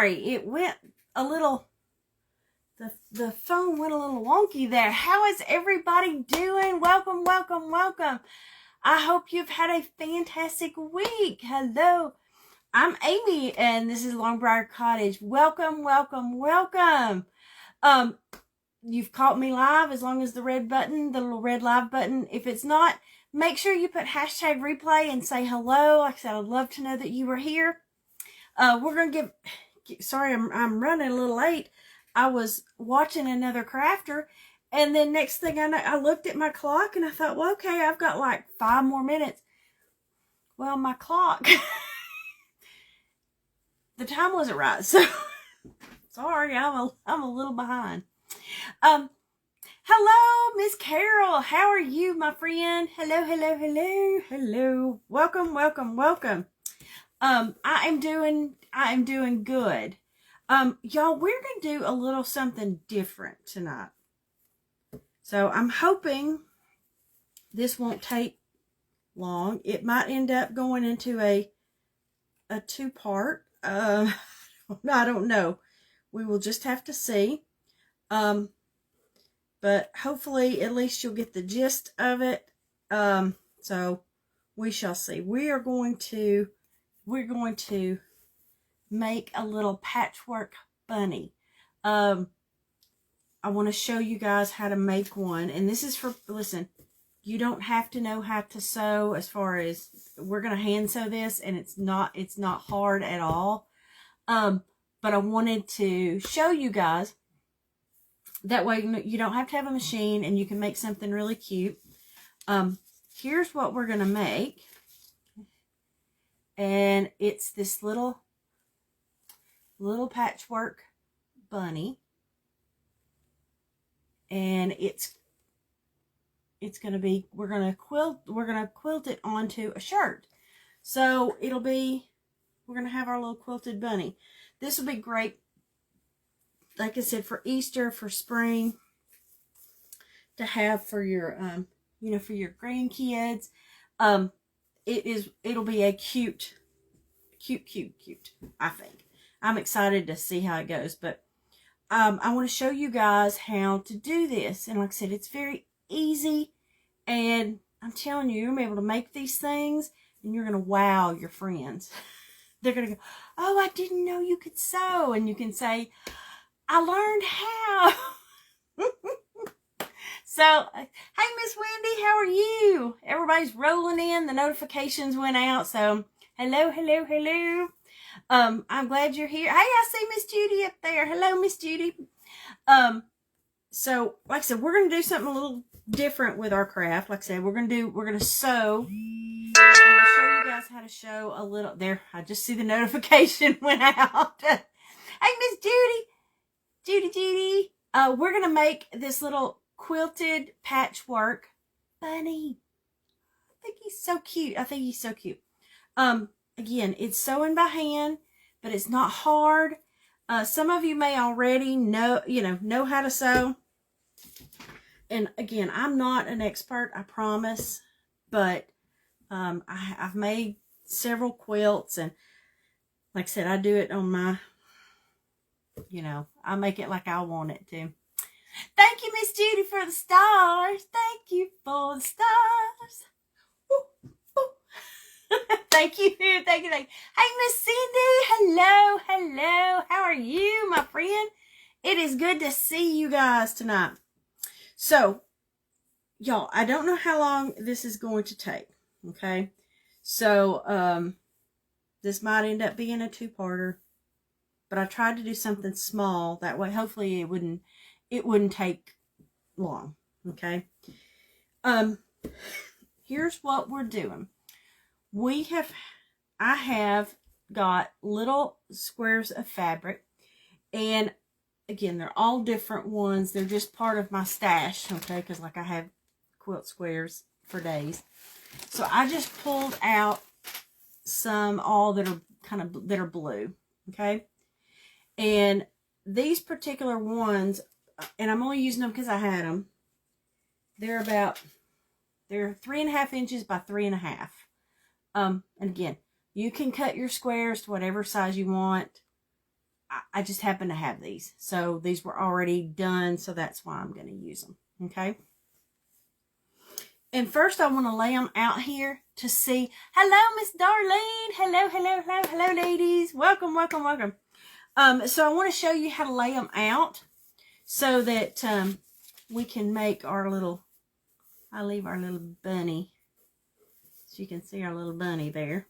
sorry, it went a little, the phone went a little wonky there. How is everybody doing? Welcome, welcome, welcome. I hope you've had a fantastic week. Hello, I'm Amy, and this is Long Briar Cottage. Welcome, welcome, welcome. You've caught me live as long as the red button, the little red live button. If it's not, make sure you put hashtag replay and say hello. Like I said, I'd love to know that you were here. We're going to sorry, I'm running a little late. I was watching another crafter, and then next thing I know, I looked at my clock and I thought, well, okay, I've got like 5 more minutes. Well, my clock, the time wasn't right. So sorry, I'm a little behind. Hello, Miss Carol. How are you, my friend? Hello, hello, hello, hello. Welcome, welcome, welcome. I am doing good. Y'all, we're going to do a little something different tonight. So I'm hoping this won't take long. It might end up going into a 2-part. I don't know. We will just have to see. But hopefully at least you'll get the gist of it. So we shall see. We're going to make a little patchwork bunny. I want to show you guys how to make one, and this is for, listen, you don't have to know how to sew. As far as, we're going to hand sew this, and it's not hard at all. But I wanted to show you guys, that way you don't have to have a machine and you can make something really cute. Here's what we're going to make, and it's this little patchwork bunny, and it's going to be, we're going to quilt it onto a shirt. So we're going to have our little quilted bunny. This will be great, like I said, for Easter, for spring, to have for your for your grandkids. It'll be a cute, I think. I'm excited to see how it goes, but I want to show you guys how to do this. And like I said, it's very easy, and I'm telling you, you're going to be able to make these things, and you're going to wow your friends. They're going to go, oh, I didn't know you could sew. And you can say, I learned how. So, hey, Miss Wendy, how are you? Everybody's rolling in. The notifications went out. So, hello, hello, hello. I'm glad you're here. Hey, I see Miss Judy up there. Hello, Miss Judy. So, like I said, we're going to do something a little different with our craft. Like I said, we're going to sew. I'm going to show you guys how to sew a little. There, I just see the notification went out. Hey, Miss Judy. Judy. We're going to make this little quilted patchwork bunny. I think he's so cute. Again, it's sewing by hand, but it's not hard. Some of you may already know how to sew. And again, I'm not an expert, I promise, but I've made several quilts, and like I said, I do it on my, I make it like I want it to. Thank you, Miss Judy, for the stars. Thank you for the stars. Ooh, ooh. Thank you. Hey, Miss Cindy. Hello, hello. How are you, my friend? It is good to see you guys tonight. So, y'all, I don't know how long this is going to take. Okay, so this might end up being a 2-parter, but I tried to do something small, that way hopefully it wouldn't take long. Okay, here's what we're doing. I have got little squares of fabric, and again, they're all different ones. They're just part of my stash, okay, because like I have quilt squares for days. So I just pulled out some that are blue, okay? And these particular ones, and I'm only using them because I had them, they're 3.5 inches by 3.5. And again, you can cut your squares to whatever size you want. I just happen to have these. So these were already done, so that's why I'm going to use them. Okay. And first I want to lay them out here to see. Hello, Miss Darlene. Hello, hello, hello, hello, ladies. Welcome, welcome, welcome. So I want to show you how to lay them out so that we can make our little, I leave our little bunny, so you can see our little bunny there.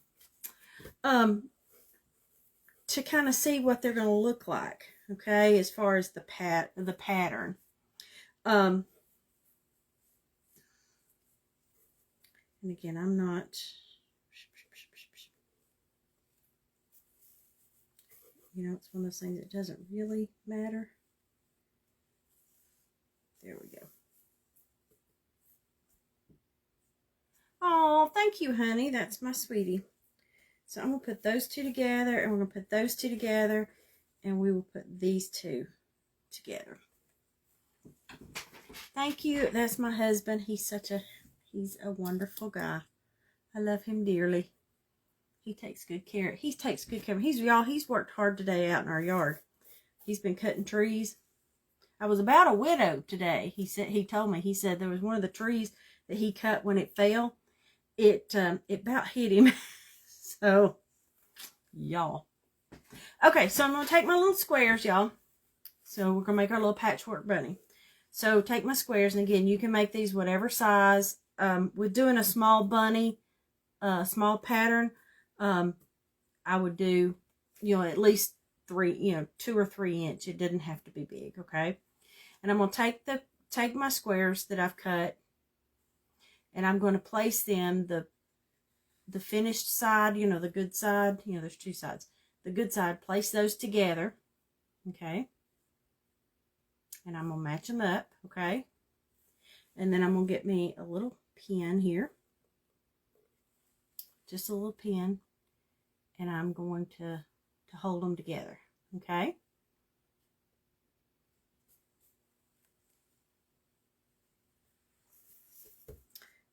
To kind of see what they're going to look like, okay, as far as the pattern. And again, I'm not, you know, it's one of those things that doesn't really matter. There we go. Oh, thank you, honey. That's my sweetie. So I'm going to put those two together, and we're going to put those two together, and we will put these two together. Thank you. That's my husband. He's a wonderful guy. I love him dearly. He takes good care. He takes good care of me. He's worked hard today out in our yard. He's been cutting trees. I was about a widow today. He told me, he said there was one of the trees that he cut when it fell. It about hit him. So, y'all. Okay, so I'm going to take my little squares, y'all. So we're going to make our little patchwork bunny. So take my squares, and again, you can make these whatever size. With doing a small bunny, small pattern, I would do, you know, at least 2 or 3 inch. It didn't have to be big, okay? And I'm going to take my squares that I've cut, and I'm going to place them, the finished side, you know, the good side, you know, there's 2 sides. The good side, place those together, okay? And I'm going to match them up, okay? And then I'm going to get me a little pin here. Just a little pin. And I'm going to hold them together, okay?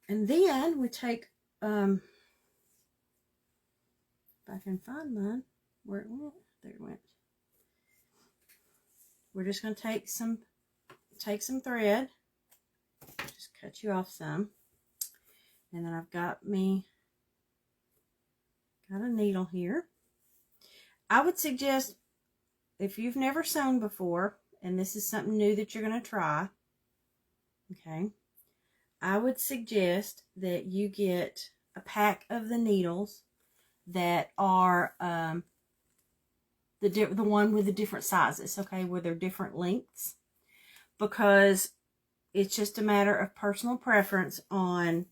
And then we take, if I can find mine, where it went, there it went. We're just going to take some thread, just cut you off some, and then I've got a needle here. I would suggest, if you've never sewn before, and this is something new that you're going to try, okay, I would suggest that you get a pack of the needles that are the one with the different sizes, okay, where they're different lengths, because it's just a matter of personal preference on,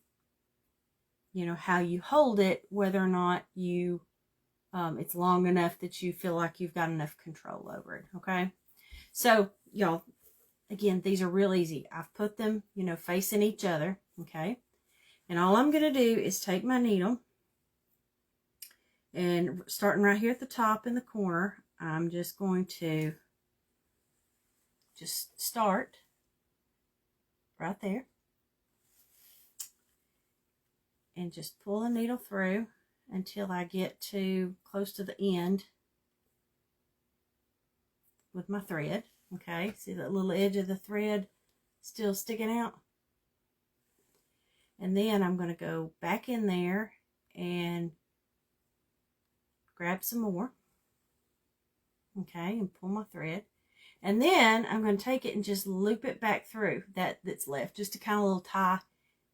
you know, how you hold it, whether or not you it's long enough that you feel like you've got enough control over it, okay? So, y'all, again, these are real easy. I've put them, you know, facing each other, okay? And all I'm going to do is take my needle, and starting right here at the top in the corner, I'm just going to just start right there and just pull the needle through until I get to close to the end with my thread. Okay, see that little edge of the thread still sticking out? And then I'm going to go back in there and grab some more, okay, and pull my thread. And then I'm going to take it and just loop it back through that's left, just to kind of little tie.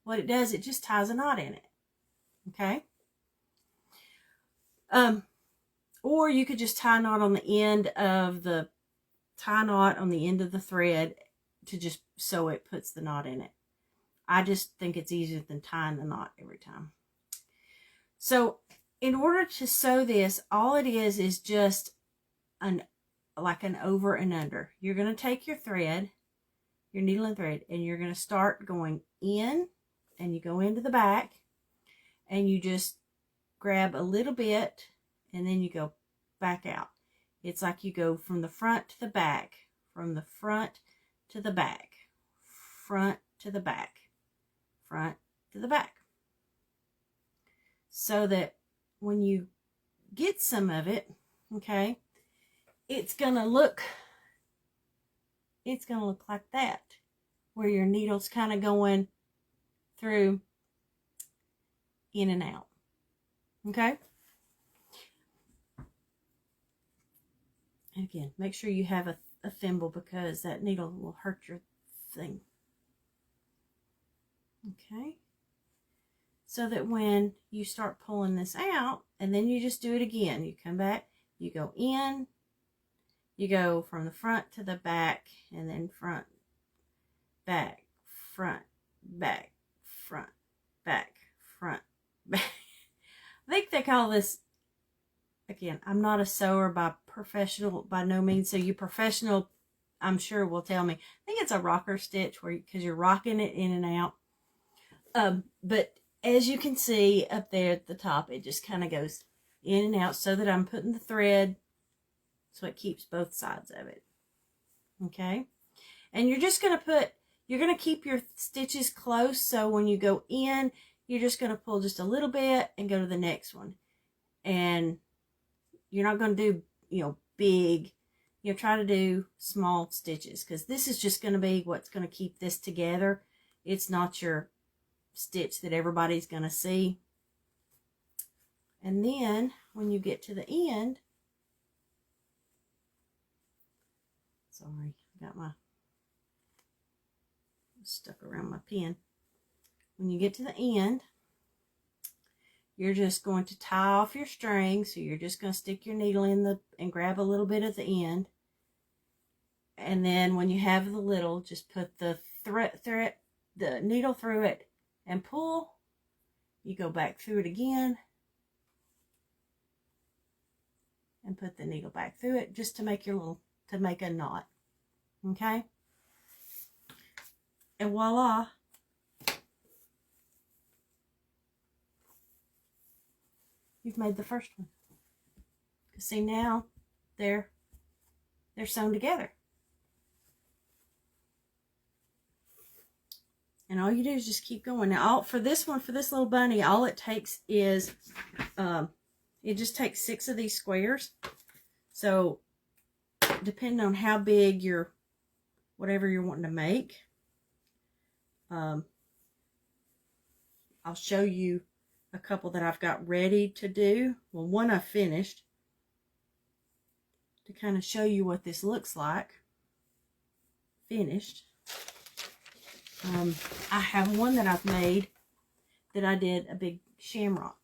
What it does, it just ties a knot in it, okay? Or you could just tie a knot on the end of the thread to just so it puts the knot in it. I just think it's easier than tying the knot every time. So in order to sew this, all it is just like an over and under. You're going to take your thread, your needle and thread, and you're going to start going in, and you go into the back, and you just grab a little bit, and then you go back out. It's like you go from the front to the back, from the front to the back, front to the back, front to the back. So that when you get some of it, okay, it's gonna look like that, where your needle's kind of going through, in and out. Okay. And again, make sure you have a thimble, because that needle will hurt your thing. Okay. So that when you start pulling this out, and then you just do it again, you come back, you go in, you go from the front to the back, and then front, back, front, back, front, back, front, back. I think they call this, again, I'm not a sewer by no means, so you professional, I'm sure, will tell me. I think it's a rocker stitch, because you're rocking it in and out. But as you can see up there at the top, it just kind of goes in and out, so that I'm putting the thread so it keeps both sides of it. Okay. And you're just going to you're going to keep your stitches close, so when you go in, you're just going to pull just a little bit and go to the next one. And you're not going to do, big, try to do small stitches, because this is just going to be what's going to keep this together. It's not your stitch that everybody's going to see. And then when you get to the end, sorry, I got my stuck around my pen. When you get to the end, you're just going to tie off your string. So you're just going to stick your needle in and grab a little bit at the end. And then when you have the little, just put the the needle through it and pull. You go back through it again and put the needle back through it, just to make make a knot. Okay? And voila. You've made the first one. See, now they're sewn together. And all you do is just keep going. Now, for this little bunny, all it takes is, it just takes 6 of these squares. So, depending on how big whatever you're wanting to make, I'll show you a couple that I've got ready to do. Well, one I finished, to kind of show you what this looks like finished. I have one that I've made that I did a big shamrock.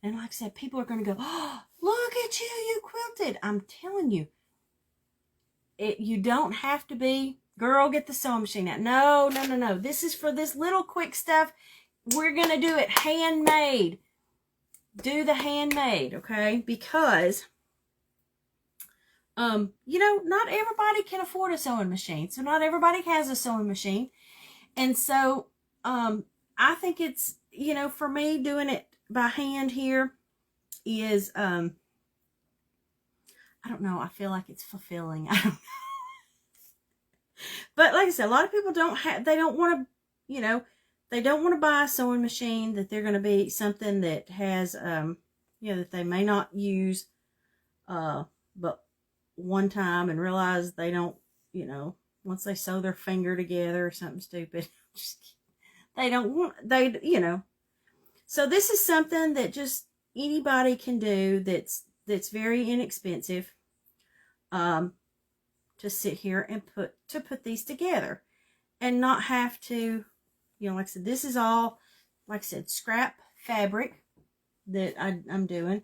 And like I said, people are going to go, oh, look at you quilted. I'm telling you, you don't have to be, girl, get the sewing machine out. No. This is for this little quick stuff. We're going to do it handmade. Do the handmade, okay? Because, not everybody can afford a sewing machine. So not everybody has a sewing machine. And so, I think it's, for me, doing it by hand here is, I don't know. I feel like it's fulfilling. I don't know. But like I said, a lot of people they don't want to, they don't want to buy a sewing machine that they're going to be something that has, that they may not use, but one time, and realize they don't, once they sew their finger together or something stupid, they don't want, So this is something that just anybody can do that's very inexpensive, to sit here and put these together and not have to, like I said, this is all, like I said, scrap fabric that I'm doing.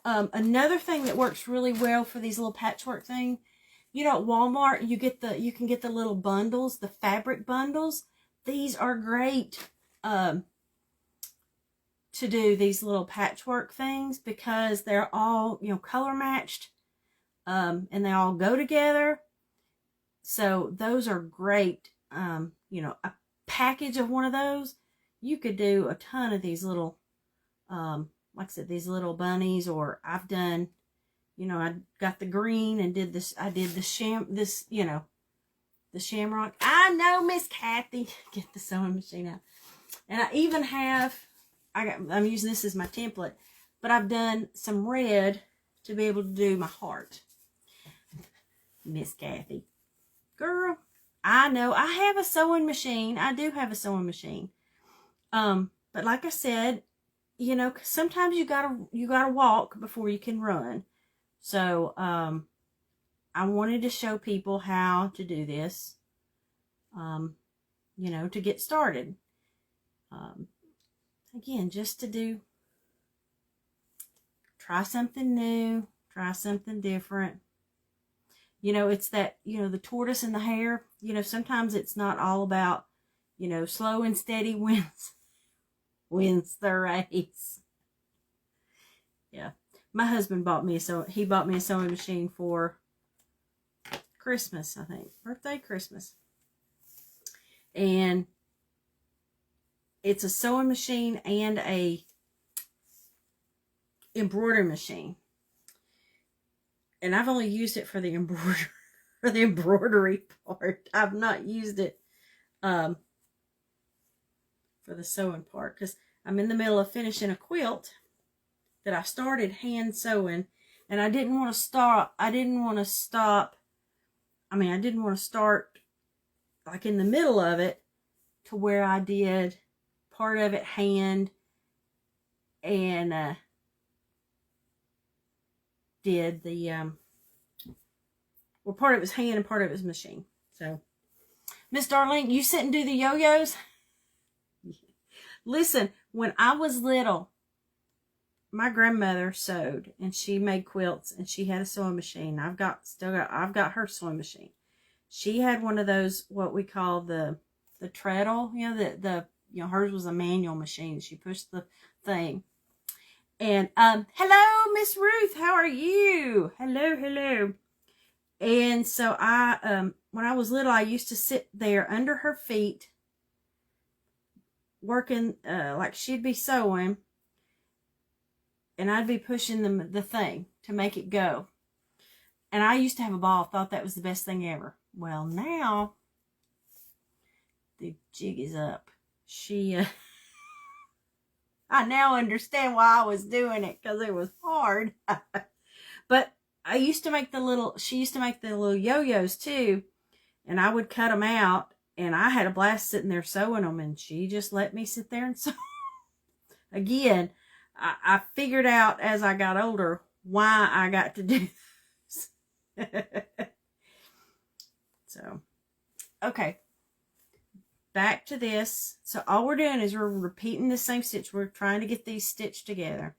Another thing that works really well for these little patchwork thing, at Walmart, you can get the little bundles, the fabric bundles. These are great, to do these little patchwork things, because they're all, color matched, and they all go together. So those are great. A package of one of those, you could do a ton of these little, like I said, these little bunnies. Or I've done, I got the green and did this. I did the shamrock. I know, Miss Kathy. Get the sewing machine out. And I even have, I'm using this as my template, but I've done some red to be able to do my heart. Miss Kathy. Girl, I know I have a sewing machine. I do have a sewing machine. But like I said, you know, sometimes you gotta walk before you can run. So, I wanted to show people how to do this, you know, to get started. Again, just to try something new, try something different. You know, it's that, you know, the tortoise and the hare, you know, sometimes it's not all about, you know, slow and steady wins the race. Yeah. My husband bought me he bought me a sewing machine for Christmas, I think. Birthday, Christmas. And it's a sewing machine and a embroidery machine. And I've only used it for the embroidery part. I've not used it for the sewing part, because I'm in the middle of finishing a quilt that I started hand sewing, and I didn't want to stop. I didn't want to start like in the middle of it to where I did part of it hand and did the well, part of it was hand and part of it was machine. So, Miss Darlene, you sit and do the yo-yos? Listen, when I was little, my grandmother sewed and she made quilts and she had a sewing machine. I've got her sewing machine. She had one of those, what we call the treadle, you know, hers was a manual machine. She pushed the thing. And hello, Miss Ruth, how are you? Hello. And so I when I was little, I used to sit there under her feet working like she'd be sewing, and I'd be pushing the thing to make it go. And I used to have a ball, thought that was the best thing ever. Well, now the jig is up. I now understand why I was doing it, because it was hard. But she used to make the little yo-yos too, and I would cut them out, and I had a blast sitting there sewing them, and she just let me sit there and sew. Again, I figured out as I got older why I got to do this. So, okay. Back to this. So all we're doing is we're repeating the same stitch. We're trying to get these stitched together.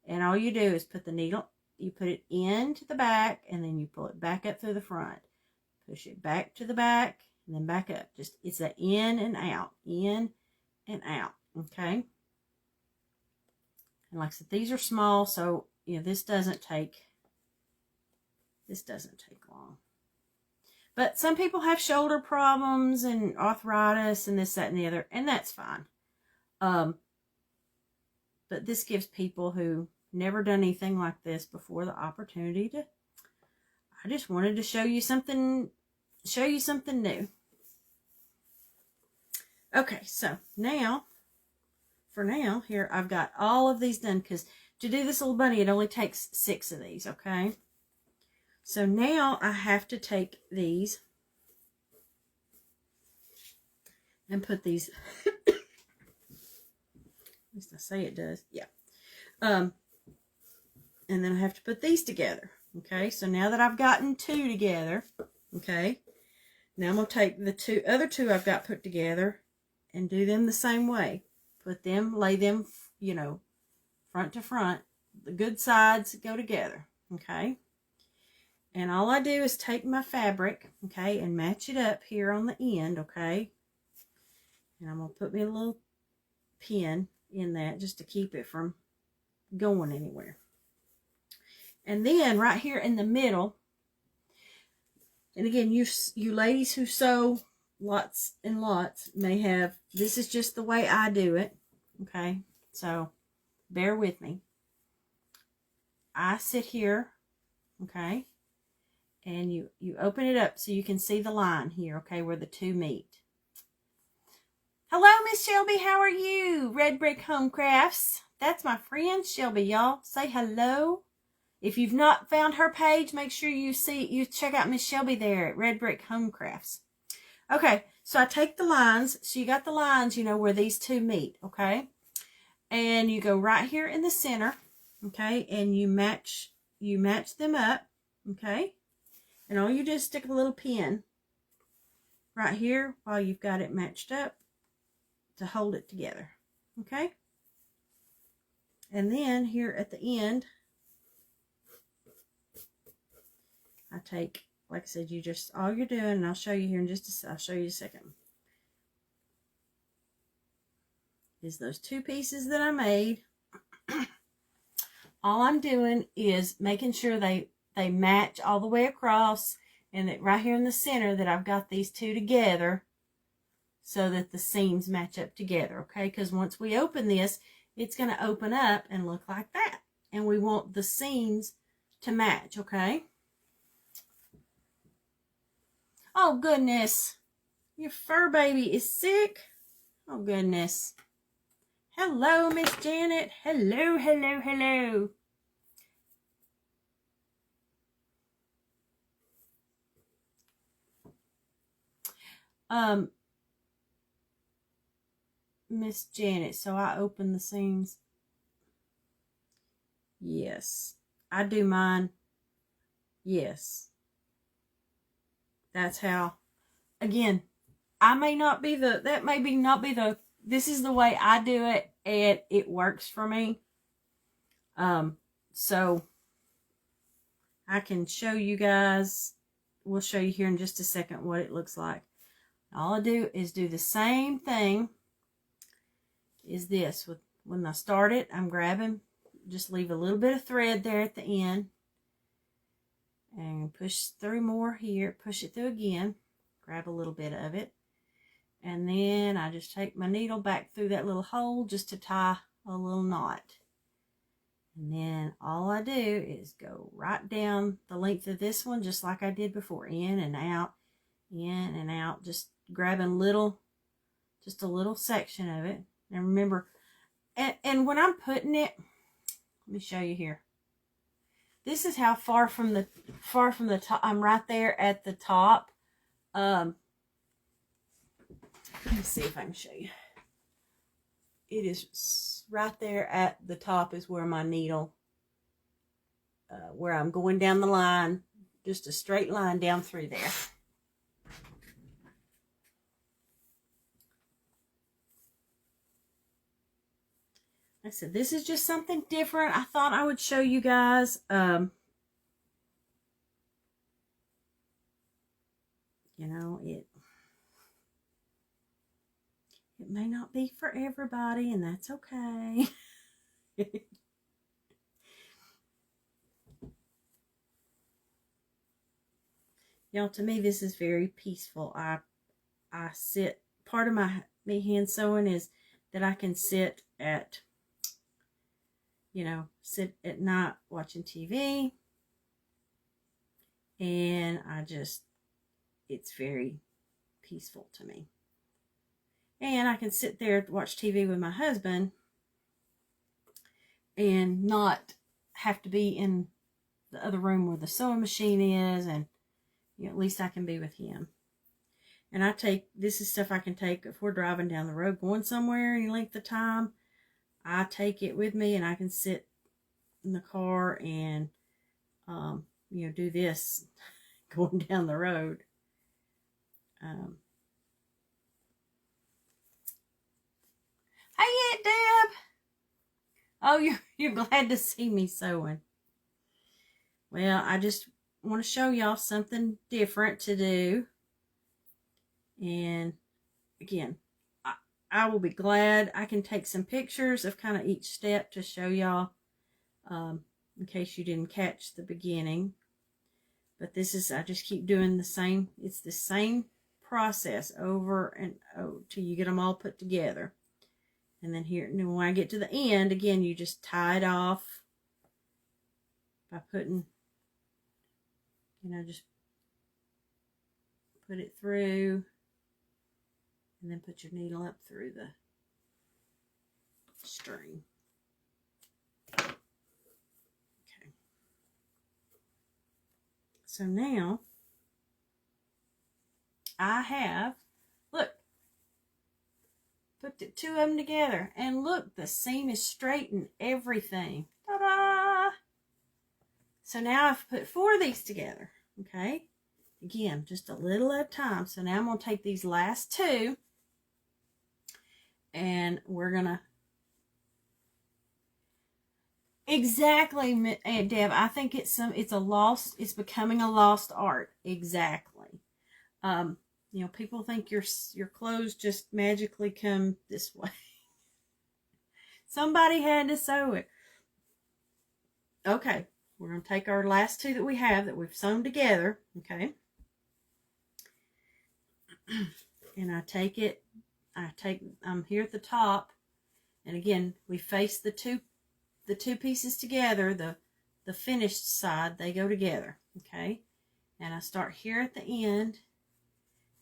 And all you do is put the needle, you put it into the back, and then you pull it back up through the front. Push it back to the back, and then back up. Just, it's an in and out. In and out. Okay? And like I said, these are small, so, you know, this doesn't take long. But some people have shoulder problems and arthritis and this, that, and the other, and that's fine. But this gives people who never done anything like this before the opportunity to. I just wanted to show you something new. Okay, so for now, here I've got all of these done, because to do this little bunny, it only takes 6 of these. Okay. So now I have to take these and put these, at least I say it does, yeah. And then I have to put these together, okay? So now that I've gotten 2 together, okay, now I'm going to take the other two I've got put together and do them the same way. Lay them, you know, front to front. The good sides go together, okay? And all I do is take my fabric, okay, and match it up here on the end, okay? And I'm going to put me a little pin in that just to keep it from going anywhere. And then right here in the middle, and again, you ladies who sew lots and lots may have, this is just the way I do it, okay? So bear with me. I sit here, okay? And you open it up so you can see the line here, okay, where the 2 meet. Hello, Miss Shelby. How are you? Red Brick Home Crafts. That's my friend Shelby, y'all. Say hello. If you've not found her page, make sure you check out Miss Shelby there at Red Brick Home Crafts. Okay, so I take the lines. So you got the lines, you know, where these two meet, okay? And you go right here in the center, okay? And you match them up, okay? And all you do is stick a little pin right here while you've got it matched up to hold it together, okay? And then here at the end, I take, like I said, all you're doing, and I'll show you here in I'll show you a second, is those two pieces that I made. All I'm doing is making sure they match all the way across, and that right here in the center that I've got these two together so that the seams match up together, okay? Because once we open this, it's going to open up and look like that. And we want the seams to match, okay? Oh, goodness. Your fur baby is sick. Oh, goodness. Hello, Miss Janet. Hello, hello, hello. Miss Janet, so I open the seams. Yes. I do mine. Yes. That's how. Again, this is the way I do it, and it works for me. So I can show you guys, we'll show you here in just a second what it looks like. All I do is do the same thing is this. When I start it, I'm grabbing, just leave a little bit of thread there at the end, and push through more here, push it through again, grab a little bit of it, and then I just take my needle back through that little hole just to tie a little knot. And then all I do is go right down the length of this one, just like I did before, in and out, just grabbing just a little section of it. And remember, and when I'm putting it, let me show you here. This is how far from the top. I'm right there at the top. Let me see if I can show you. It is right there at the top is where my needle, where I'm going down the line, just a straight line down through there. Like I said, this is just something different. I thought I would show you guys. You know, it may not be for everybody, and that's okay. Y'all, to me, this is very peaceful. I sit, part of me hand sewing is that I can sit at, sit at night watching TV, and it's very peaceful to me. And I can sit there to watch TV with my husband and not have to be in the other room where the sewing machine is, and at least I can be with him. And this is stuff I can take if we're driving down the road going somewhere any length of time. I take it with me, and I can sit in the car and do this going down the road. Hey, Deb. Oh, you're glad to see me sewing. Well, I just want to show y'all something different to do. And again, I will be glad I can take some pictures of kind of each step to show y'all, in case you didn't catch the beginning. But I just keep doing the same. It's the same process over and over till you get them all put together. And then when I get to the end, again, you just tie it off by putting, just put it through, and then put your needle up through the string. Okay. So now I have, look, put the two of them together, and look, the seam is straight and everything. Ta-da! So now I've put 4 of these together, okay? Again, just a little at a time. So now I'm going to take these last 2, and we're going to, exactly, Aunt Deb, I think it's becoming a lost art. Exactly. You know, people think your clothes just magically come this way. Somebody had to sew it. Okay, we're going to take our last 2 that we have that we've sewn together, okay? And I'm here at the top, and again, we face the two pieces together, the finished side, they go together, okay? And I start here at the end,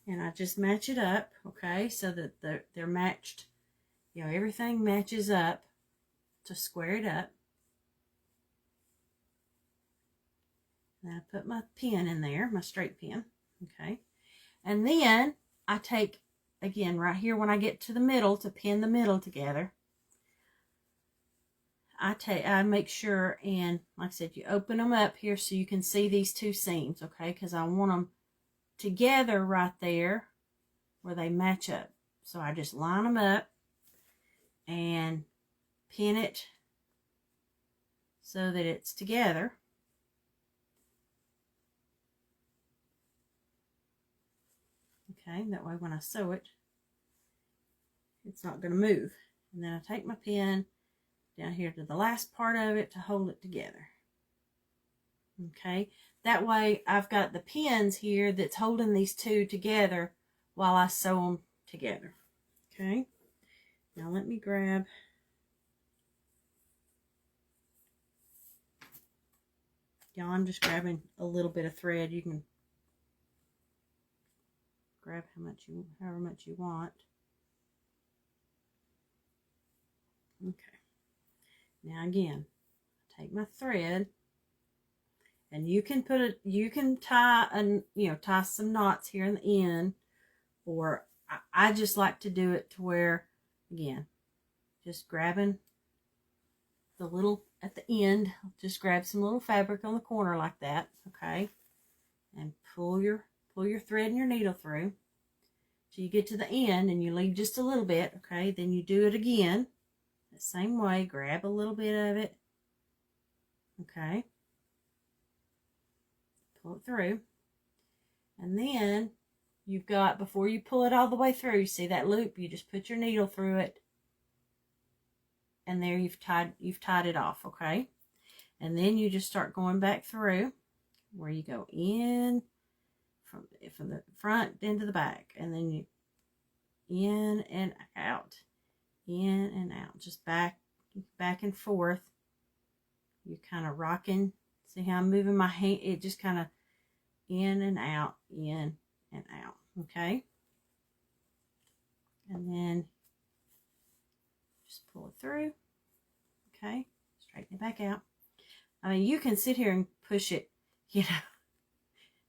and I just match it up, okay, so that they're matched, you know, everything matches up to square it up. And I put my pin in there, my straight pin, okay? And then I take, again, right here when I get to the middle, to pin the middle together, I make sure, and like I said, you open them up here so you can see these 2 seams, okay? Because I want them together right there where they match up. So I just line them up and pin it so that it's together. Okay, that way when I sew it, it's not going to move. And then I take my pin down here to the last part of it to hold it together. Okay, that way I've got the pins here that's holding these 2 together while I sew them together. Okay, now let me grab, y'all, I'm just grabbing a little bit of thread. You can grab however much you want. Okay, now again, take my thread, and you can tie some knots here in the end, or I just like to do it to where, again, just grabbing the little at the end, just grab some little fabric on the corner like that, okay, and pull your thread and your needle through so you get to the end, and you leave just a little bit, okay? Then you do it again the same way, grab a little bit of it, okay, pull it through, and then you've got, before you pull it all the way through, you see that loop, you just put your needle through it, and there you've tied it off, okay? And then you just start going back through where you go in from the front into the back, and then you in and out, just back and forth. You're kind of rocking. See how I'm moving my hand? It just kind of in and out, okay? And then just pull it through, okay? Straighten it back out. I mean, you can sit here and push it, you know,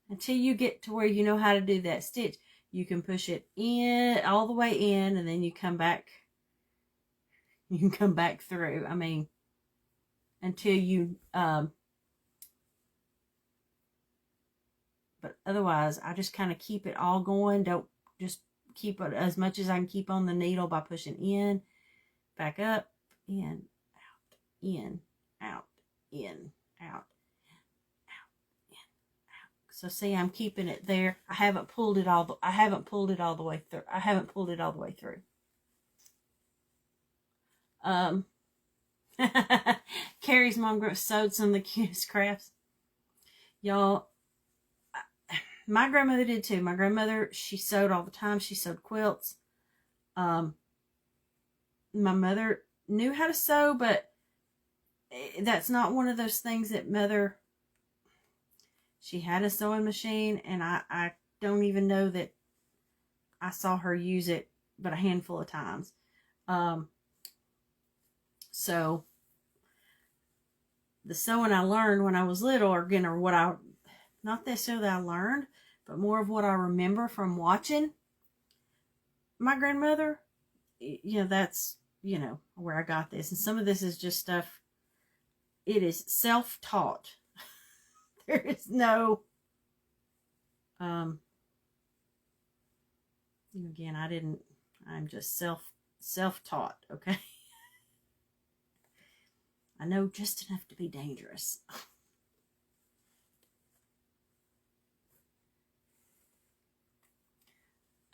until you get to where you know how to do that stitch. You can push it in, all the way in, and then you come back. You can come back through. I mean, until you, but otherwise, I just kind of keep it all going. Don't just keep it as much as I can keep on the needle by pushing in, back up, in, out, in, out, in, out. So see, I'm keeping it there. I haven't pulled it all the way through. Carrie's mom sewed some of the cutest crafts. Y'all, my grandmother did too. My grandmother, she sewed all the time. She sewed quilts. My mother knew how to sew, but that's not one of those things that mother... She had a sewing machine, and I don't even know that I saw her use it but a handful of times. So the sewing I learned when I was little, or again, or what I not necessarily that I learned, but more of what I remember from watching my grandmother. You know, that's, you know, where I got this. And some of this is just stuff, it is self-taught. There is no, again, I'm just self-taught, okay? I know just enough to be dangerous.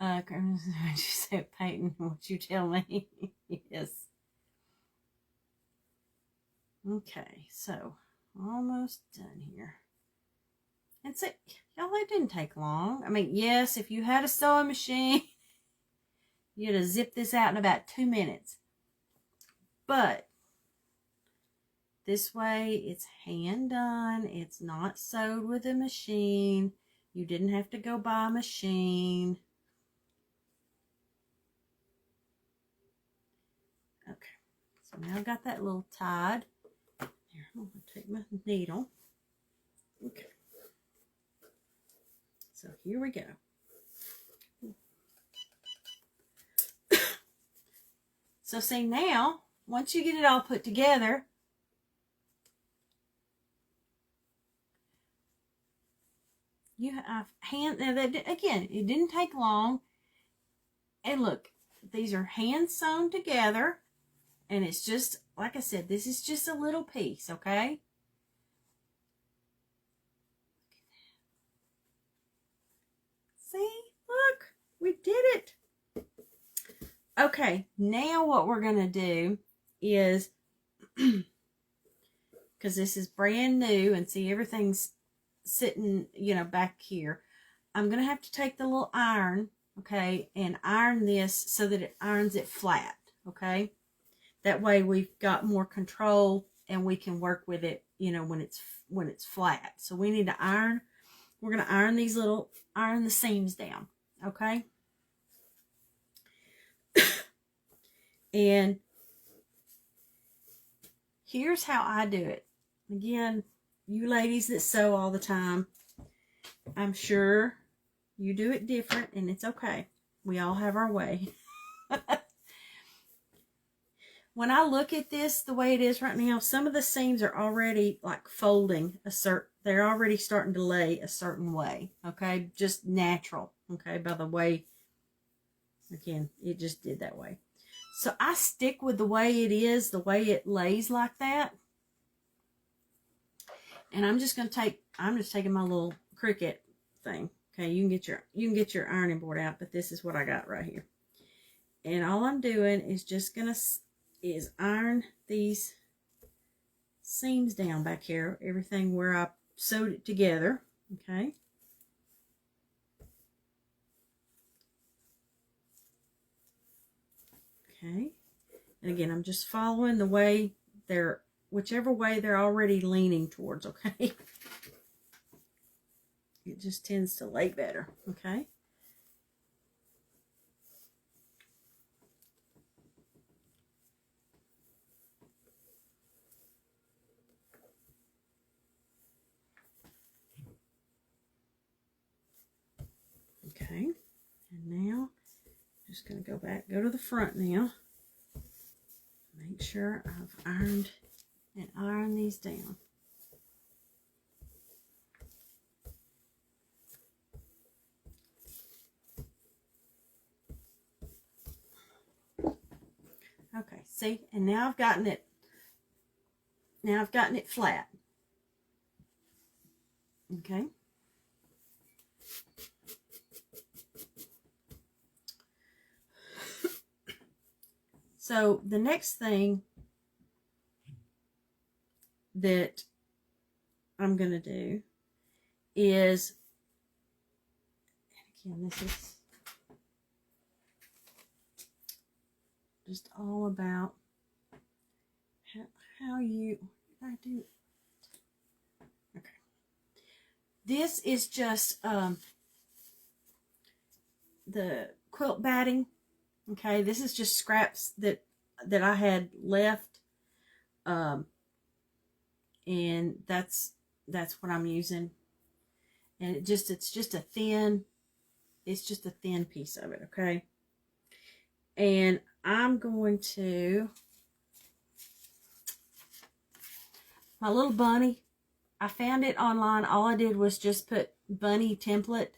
Would you say Peyton? What you tell me? Yes. Okay, so almost done here. And so, y'all, it didn't take long. I mean, yes, if you had a sewing machine, you'd have zipped this out in about 2 minutes. But this way, it's hand done. It's not sewed with a machine. You didn't have to go buy a machine. Okay, so now I've got that little tied. Here, I'm going to take my needle. Okay. So here we go. So see now, once you get it all put together, you have now that, again, it didn't take long. And look, these are hand sewn together. And it's just, like I said, this is just a little piece, okay? See? Look, we did it. Okay, now what we're going to do is, because this is brand new, and see, everything's sitting, you know, back here. I'm going to have to take the little iron, okay, and iron this so that it irons it flat, okay? That way we've got more control and we can work with it, you know, when it's flat. So we need to iron. We're going to iron the seams down, okay? And here's how I do it. Again, you ladies that sew all the time, I'm sure you do it different, and it's okay. We all have our way. When I look at this the way it is right now, some of the seams are already like folding they're already starting to lay a certain way, okay? Just natural, okay? By the way, again, it just did that way. So I stick with the way it is, the way it lays like that. And I'm just taking my little Cricut thing. Okay, you can get your ironing board out, but this is what I got right here. And all I'm doing is just is iron these seams down back here, everything where I sewed it together, okay? Okay, and again, I'm just following the way whichever way they're already leaning towards, okay? It just tends to lay better, okay? Okay, and now I'm just going to go to the front now. Make sure I've ironed these down. Okay, see, and now I've gotten it flat. Okay. So the next thing that I'm going to do is, again, this is just all about how you, I do. Okay. This is just the quilt batting. Okay, this is just scraps that I had left, and that's what I'm using. And it's just a thin piece of it, okay? And I'm going to, my little bunny, I found it online. All I did was just put bunny template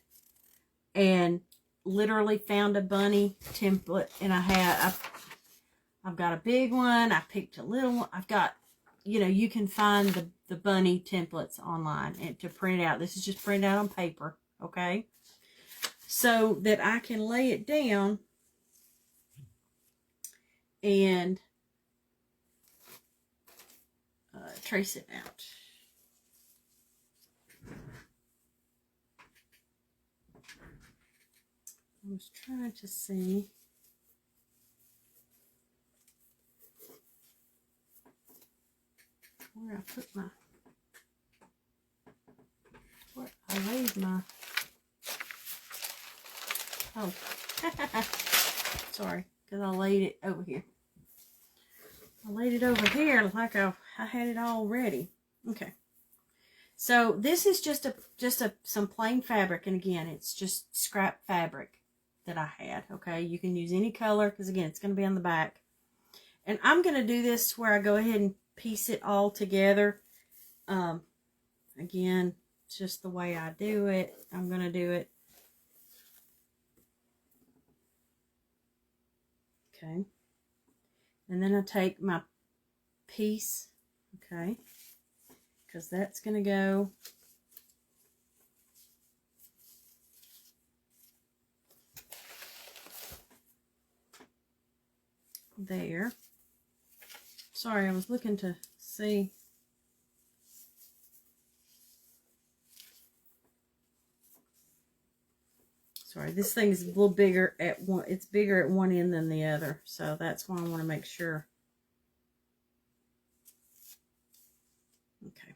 and literally found a bunny template. And I've got a big one. I picked a little one. I've got, you know, you can find the bunny templates online and to print out. This is just printed out on paper, okay? So that I can lay it down and trace it out. I was trying to see where I put where I laid my, oh, sorry, because I laid it over here. I laid it over here like I had it all ready. Okay. So this is just some plain fabric, and again, it's just scrap fabric that I had, okay? You can use any color, because again, it's going to be on the back. And I'm going to do this where I go ahead and piece it all together. Again, it's just the way I do it. I'm going to do it. Okay. And then I take my piece, okay, because that's going to go there. Sorry, I was looking to see. Sorry, this thing is a little bigger at one. It's bigger at one end than the other, so that's why I want to make sure. Okay.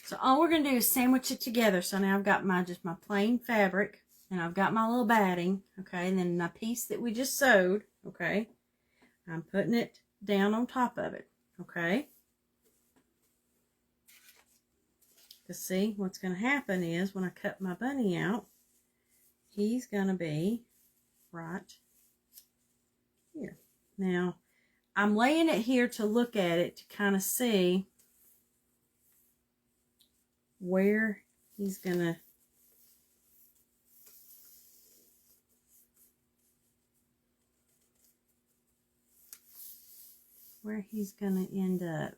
So all we're going to do is sandwich it together. So now I've got just my plain fabric, and I've got my little batting, okay, and then my piece that we just sewed, okay. I'm putting it down on top of it, okay. Because see, what's going to happen is when I cut my bunny out, he's going to be right here. Now, I'm laying it here to look at it to kind of see where he's going to end up.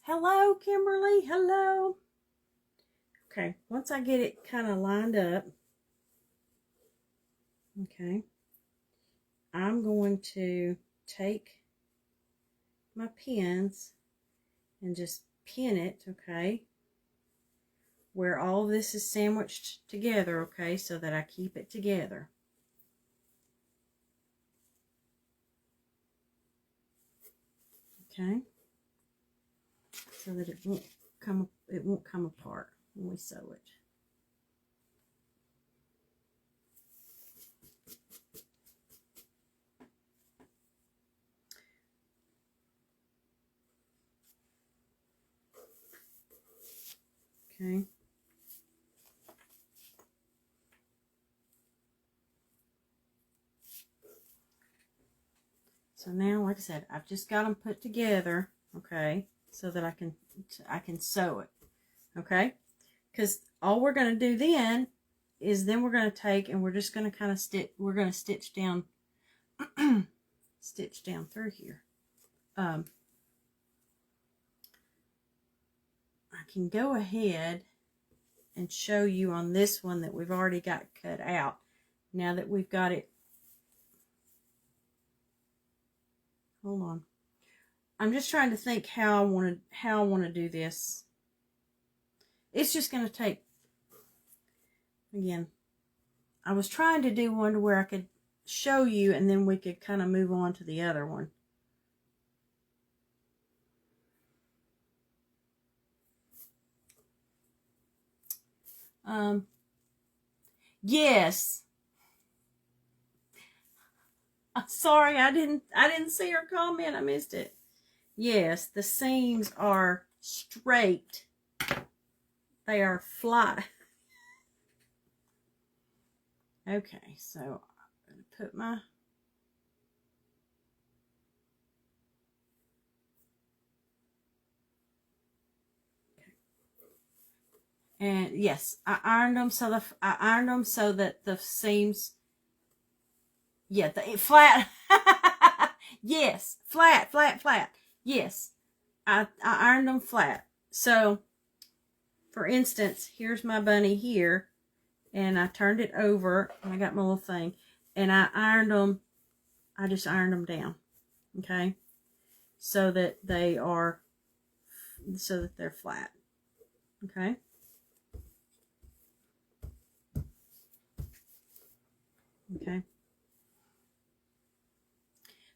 Hello, Kimberly. Hello. Okay, once I get it kind of lined up, okay, I'm going to take my pins and just pin it, okay, where all this is sandwiched together, okay, so that I keep it together. Okay, so that it won't come apart when we sew it. Okay. So now, like I said, I've just got them put together, okay, so that I can sew it, okay? Because all we're going to do then is we're going to take and we're just going to kind of we're going to stitch down, stitch down through here. I can go ahead and show you on this one that we've already got cut out. Now that we've got it, hold on. I'm just trying to think how I want to do this. It's just going to take, again, I was trying to do one to where I could show you and then we could kind of move on to the other one. Yes. I'm sorry, I didn't see her comment. I missed it. Yes, the seams are straight. They are flat. Okay, so I'm going to put my... And yes, I ironed them so that the seams, yeah, flat. Yes, flat. Yes, I ironed them flat. So, for instance, here's my bunny here, and I turned it over, and I got my little thing, and I ironed them. I just ironed them down, okay, so that they're flat, okay. Okay.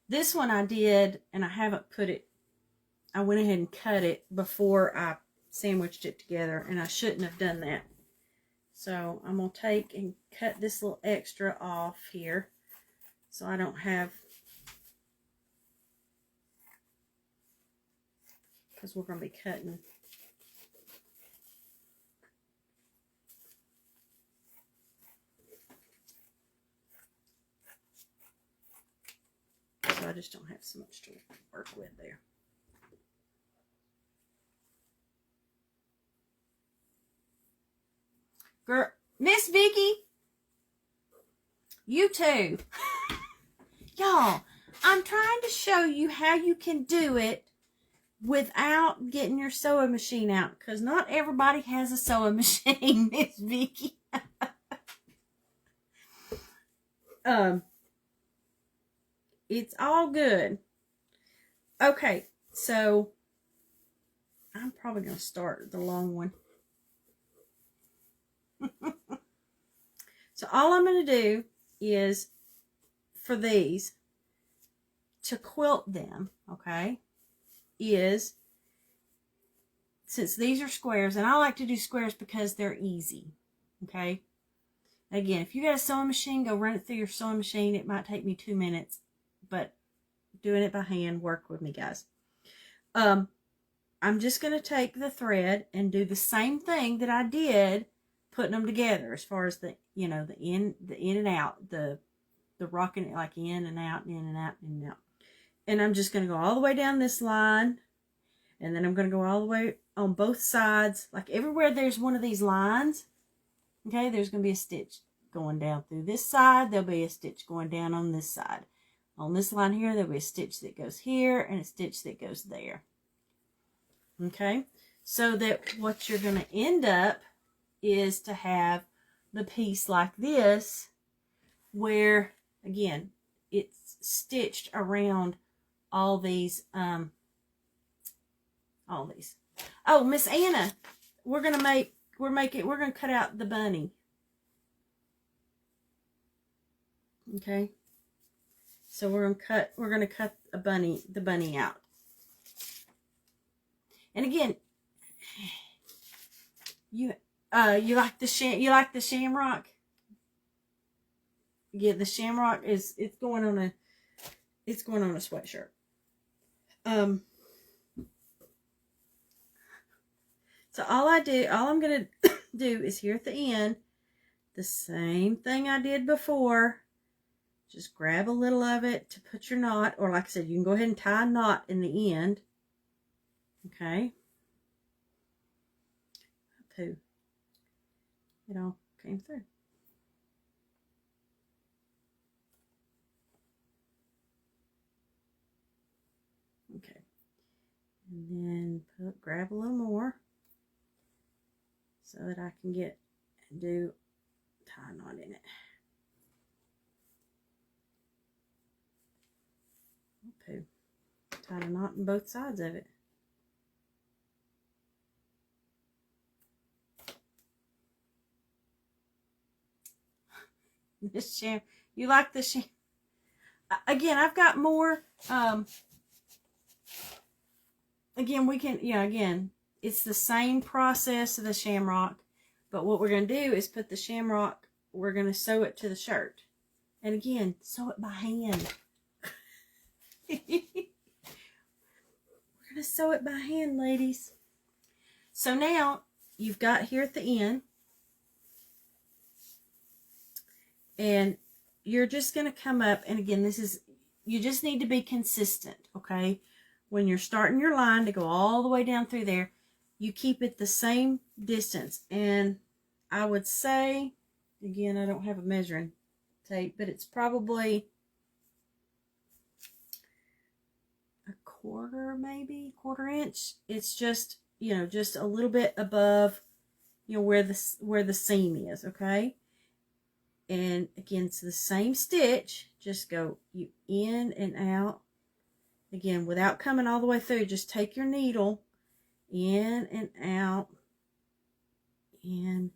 This one I did, and I haven't put it, I went ahead and cut it before I sandwiched it together, and I shouldn't have done that. So I'm going to take and cut this little extra off here, so I don't have, because we're going to be cutting. So I just don't have so much to work with there. Girl, Miss Vicky, you too. Y'all, I'm trying to show you how you can do it without getting your sewing machine out, because not everybody has a sewing machine, Miss Vicky. It's all good. Okay, so I'm probably going to start the long one. So all I'm going to do is, for these, to quilt them, okay, is, since these are squares, and I like to do squares because they're easy, okay. Again, if you got a sewing machine, go run it through your sewing machine. It might take me 2 minutes, but doing it by hand, work with me, guys. I'm just going to take the thread and do the same thing that I did putting them together, as far as the, you know, the in and out, the rocking it like in and out, in and out, in and out. And I'm just going to go all the way down this line, and then I'm going to go all the way on both sides. Like everywhere there's one of these lines, okay, there's going to be a stitch going down through this side. There'll be a stitch going down on this side. On this line here, there'll be a stitch that goes here and a stitch that goes there. Okay, so that what you're going to end up is to have the piece like this, where, again, it's stitched around all these, Oh, Miss Anna, we're going to cut out the bunny. Okay. So we're going to cut the bunny out. And again, you like the shamrock? Yeah, the shamrock it's going on a sweatshirt. So all I'm going to do is here at the end, the same thing I did before. Just grab a little of it to put your knot, or like I said, you can go ahead and tie a knot in the end. Okay. Pooh. It all came through. Okay. And then grab a little more so that I can tie a knot in it. Pooh. Tied a knot on both sides of it. This sham, you like the sham? Again, I've got more. Again, it's the same process of the shamrock, but what we're going to do is put the shamrock we're going to sew it to the shirt. And again, sew it by hand. We're going to sew it by hand, ladies. So now you've got here at the end, and you're just going to come up, and again, this is, you just need to be consistent, okay? When you're starting your line to go all the way down through there, you keep it the same distance. And I would say, again, I don't have a measuring tape, but it's probably a quarter, maybe quarter inch. It's just, you know, just a little bit above, you know, where the seam is, okay? And again, it's the same stitch. Just go you in and out. Again, without coming all the way through, just take your needle in and out, in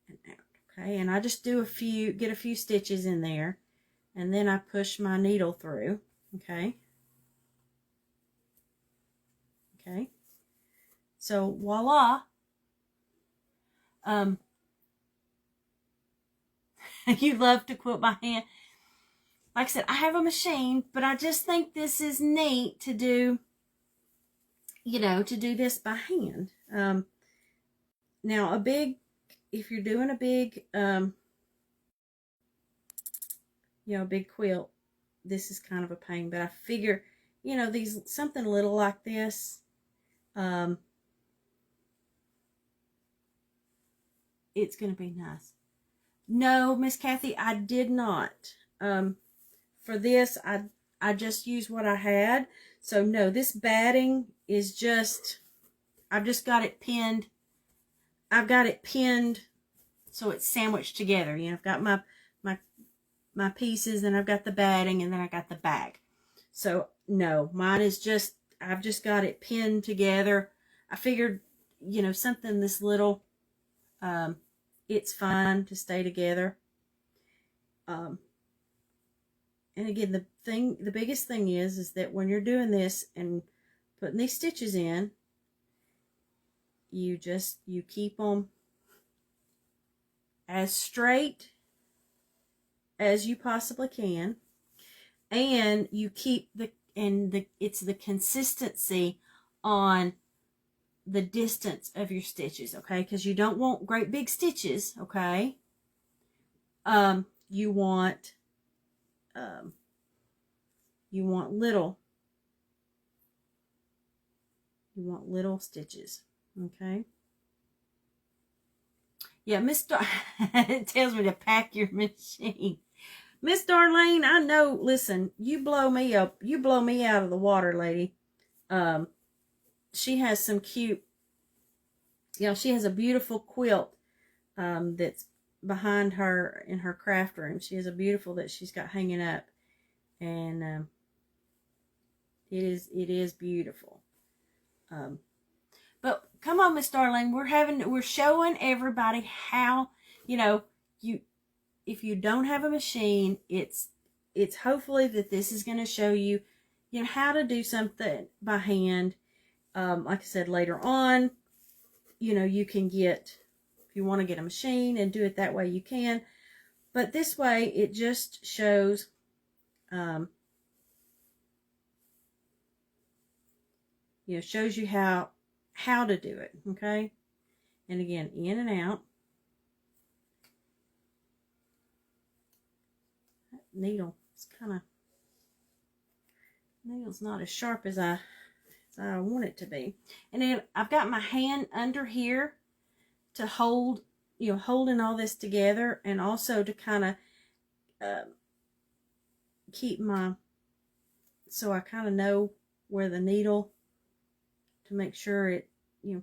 and out. Okay, and I just do get a few stitches in there, and then I push my needle through. Okay. Okay. So voila. You love to quilt by hand. Like I said, I have a machine, but I just think this is neat to do, you know, to do this by hand. Now if you're doing a big, you know, a big quilt, this is kind of a pain, but I figure, you know, something little like this, it's going to be nice. No, Miss Kathy, I did not. For this, I just used what I had. So no, this batting is just, I've just got it pinned. I've got it pinned so it's sandwiched together. You know, I've got my pieces, and I've got the batting, and then I got the bag. So no, mine is just, I've just got it pinned together. I figured, you know, something this little, it's fine to stay together. And again, the biggest thing is that when you're doing this and putting these stitches in, you keep them as straight as you possibly can, and you keep it's the consistency on the distance of your stitches, okay? Because you don't want great big stitches, okay? You want little stitches, okay? Yeah, it tells me to pack your machine. Miss Darlene, I know, listen, you blow me up. You blow me out of the water, lady. She has some cute, you know, she has a beautiful quilt that's behind her in her craft room. She has a beautiful that she's got hanging up, and it is beautiful. But come on, Miss Darlene, we're showing everybody how, you know, if you don't have a machine, it's hopefully that this is going to show you, you know, how to do something by hand. Like I said, later on, you know, you can get, if you want to get a machine and do it that way, you can. But this way, it just shows, you know, shows you how to do it, okay? And again, in and out. That needle is needle's not as sharp as I want it to be. And then I've got my hand under here to hold, you know, holding all this together, and also to kind of keep so I kind of know where the needle, to make sure it, you know,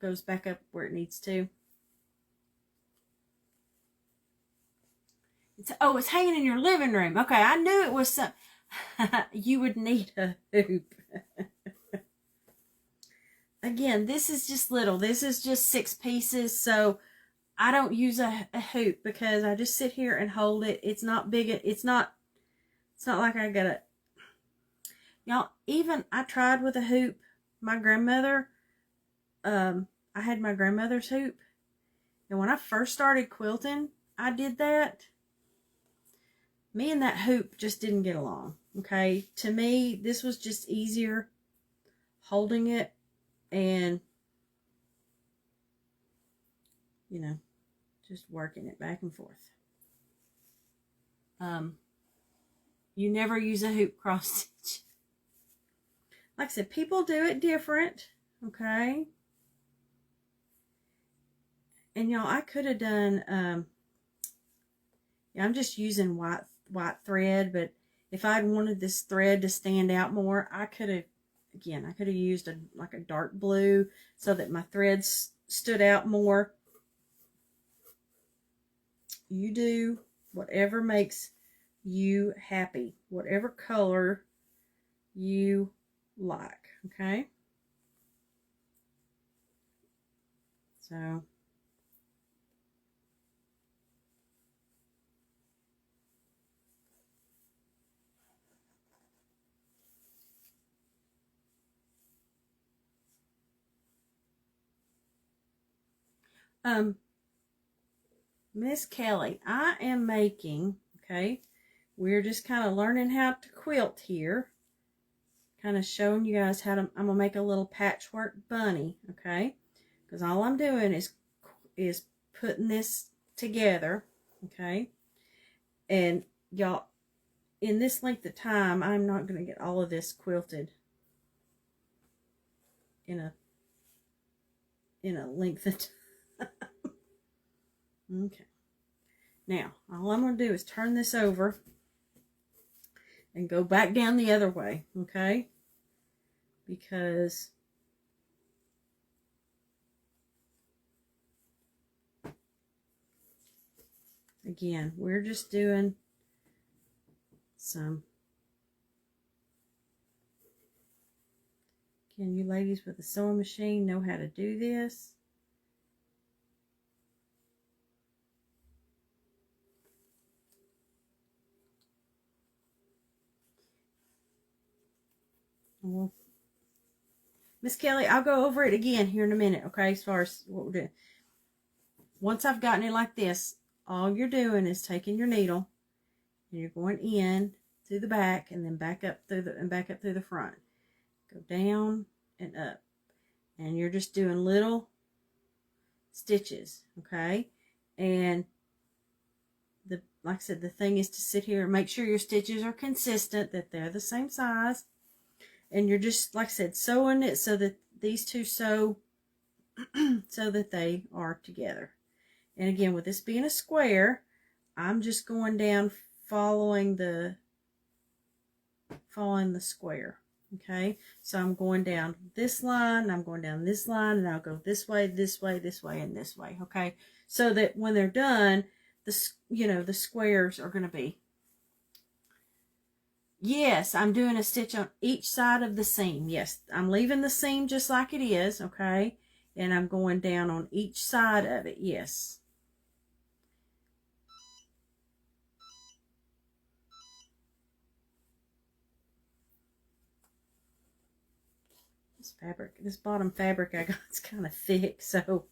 goes back up where it needs to. It's hanging in your living room. Okay, I knew it was some. You would need a hoop. Again, this is just little. This is just 6 pieces, so I don't use a hoop because I just sit here and hold it. It's not big. It's not like I got it. Y'all, even I tried with a hoop. My grandmother, I had my grandmother's hoop, and when I first started quilting, I did that, me and that hoop just didn't get along. Okay, to me, this was just easier holding it and, you know, just working it back and forth. You never use a hoop cross stitch. Like I said, people do it different, okay? And y'all, I could have done, I'm just using white thread, but if I'd wanted this thread to stand out more, I could have used like a dark blue so that my threads stood out more. You do whatever makes you happy, whatever color you like, okay? So Miss Kelly, I am making, okay, we're just kind of learning how to quilt here. Kind of showing you guys how to, I'm going to make a little patchwork bunny, okay? Because all I'm doing is putting this together, okay? And y'all, in this length of time, I'm not going to get all of this quilted in a length of time. Okay. Now, all I'm going to do is turn this over and go back down the other way, okay? Because again, we're just doing some. Can you ladies with a sewing machine know how to do this? Well, Miss Kelly, I'll go over it again here in a minute, okay, as far as what we're doing. Once I've gotten it like this, all you're doing is taking your needle and you're going in through the back and then back up through the front. Go down and up. And you're just doing little stitches, okay? And like I said, the thing is to sit here and make sure your stitches are consistent, that they're the same size. And you're just, like I said, sewing it so that these two sew so that they are together. And again, with this being a square, I'm just going down following the square. Okay, so I'm going down this line, I'm going down this line, and I'll go this way, this way, this way, and this way. Okay, so that when they're done, the squares are going to be. Yes, I'm doing a stitch on each side of the seam. Yes, I'm leaving the seam just like it is. Okay, and I'm going down on each side of it. Yes. This bottom fabric I got is kind of thick, so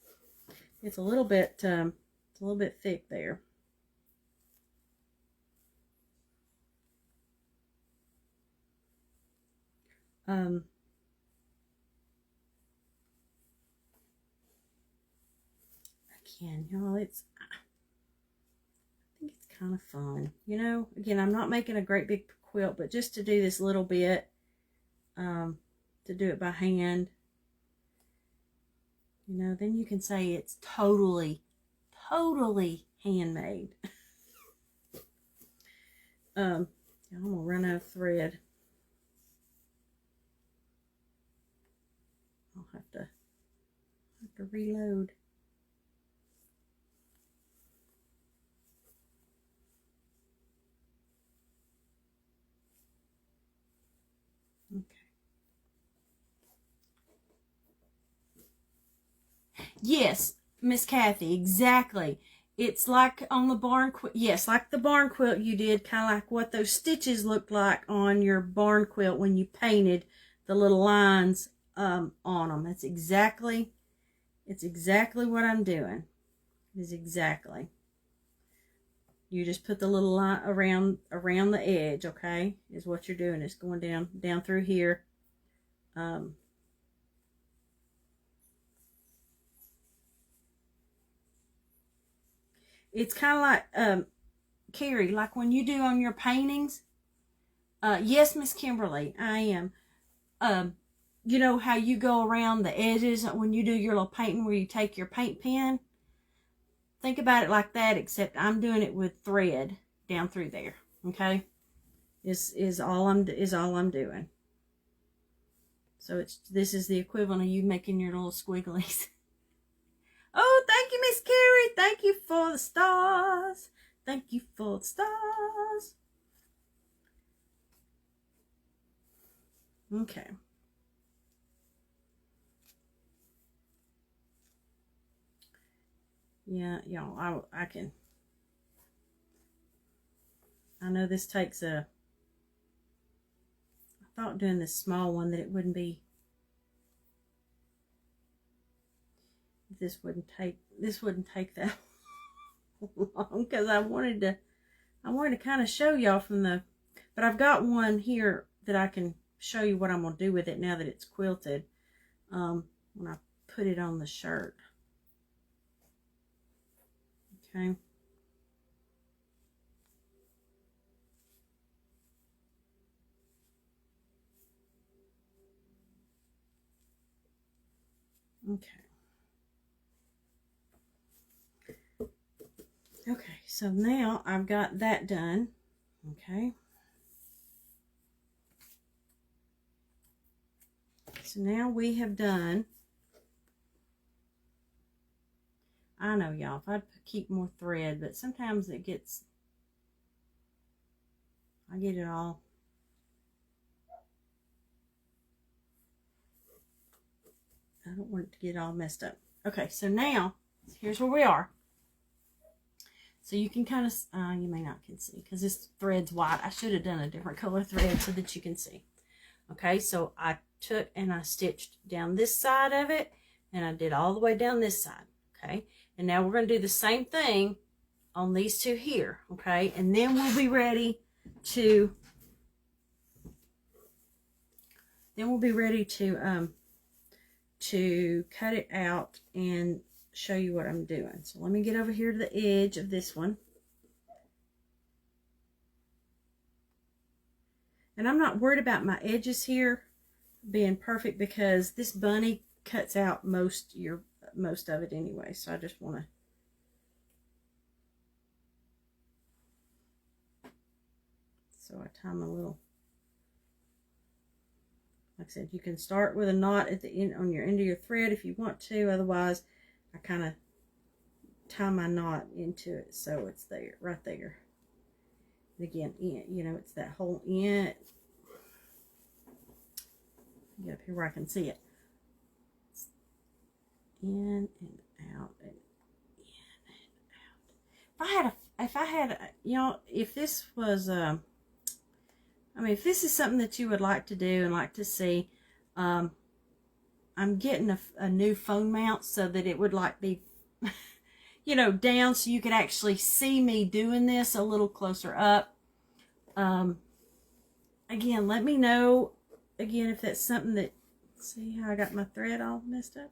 it's a little bit thick there. Again, y'all, I think it's kind of fun, you know. Again, I'm not making a great big quilt, but just to do this little bit, to do it by hand, you know, then you can say it's totally handmade. I'm gonna run out of thread. I'll have to reload. Okay. Yes, Miss Kathy, exactly. It's like on the barn quilt. Yes, like the barn quilt you did, kind of like what those stitches looked like on your barn quilt when you painted the little lines on them. It's exactly what I'm doing. It's exactly. you just put the little line around the edge, okay, is what you're doing. It's going down through here. It's kind of like, Carrie, like when you do on your paintings. Yes, Miss Kimberly, I am. You know how you go around the edges when you do your little painting where you take your paint pen? Think about it like that, except I'm doing it with thread down through there. Okay, is all I'm doing. So this is the equivalent of you making your little squigglies. Oh, thank you, Miss Carrie. Thank you for the stars. Thank you for the stars. Okay. Yeah, y'all, I know this takes I thought doing this small one that it wouldn't be, this wouldn't take that long, because I wanted to kind of show y'all but I've got one here that I can show you what I'm going to do with it now that it's quilted, when I put it on the shirt. Okay. Okay, so now I've got that done. Okay. So now we have done, I know y'all, if I'd keep more thread, but sometimes I get it all. I don't want it to get all messed up. Okay, so now, here's where we are. So you can kind of, you may not can see because this thread's white. I should have done a different color thread so that you can see. Okay, so I took and I stitched down this side of it, and I did all the way down this side. Okay, and now we're going to do the same thing on these two here. Okay, and then we'll be ready to, to cut it out and show you what I'm doing. So let me get over here to the edge of this one. And I'm not worried about my edges here being perfect because this bunny cuts out most of it anyway. So I just want to, so I tie my little, like I said, you can start with a knot at the end on your end of your thread if you want to. Otherwise, I kind of tie my knot into it so it's there, right there. And again, you know, it's that whole end. Get up here where I can see it. It's in and out and in and out. If I had, you know, if this was, I mean, if this is something that you would like to do and like to see, I'm getting a new phone mount so that it would like be, you know, down so you could actually see me doing this a little closer up. Again, let me know again if that's something that, see how I got my thread all messed up.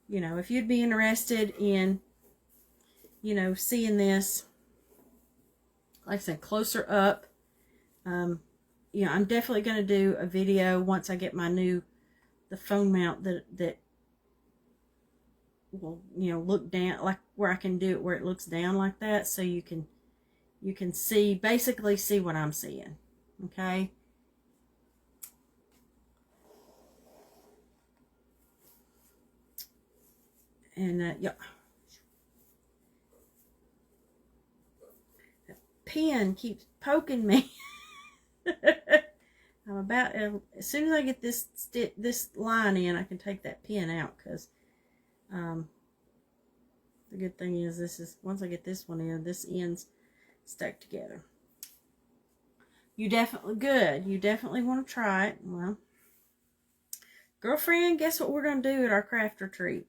You know, if you'd be interested in, you know, seeing this, like I said, closer up, you know, I'm definitely going to do a video once I get the phone mount that will, you know, look down, like where I can do it where it looks down like that, so you can see, basically see what I'm seeing. Okay. And yeah, the pen keeps poking me. I'm about, as soon as I get this line in, I can take that pin out, because the good thing is once I get this one in, this end's stuck together. You definitely want to try it. Well, girlfriend, guess what we're going to do at our craft retreat?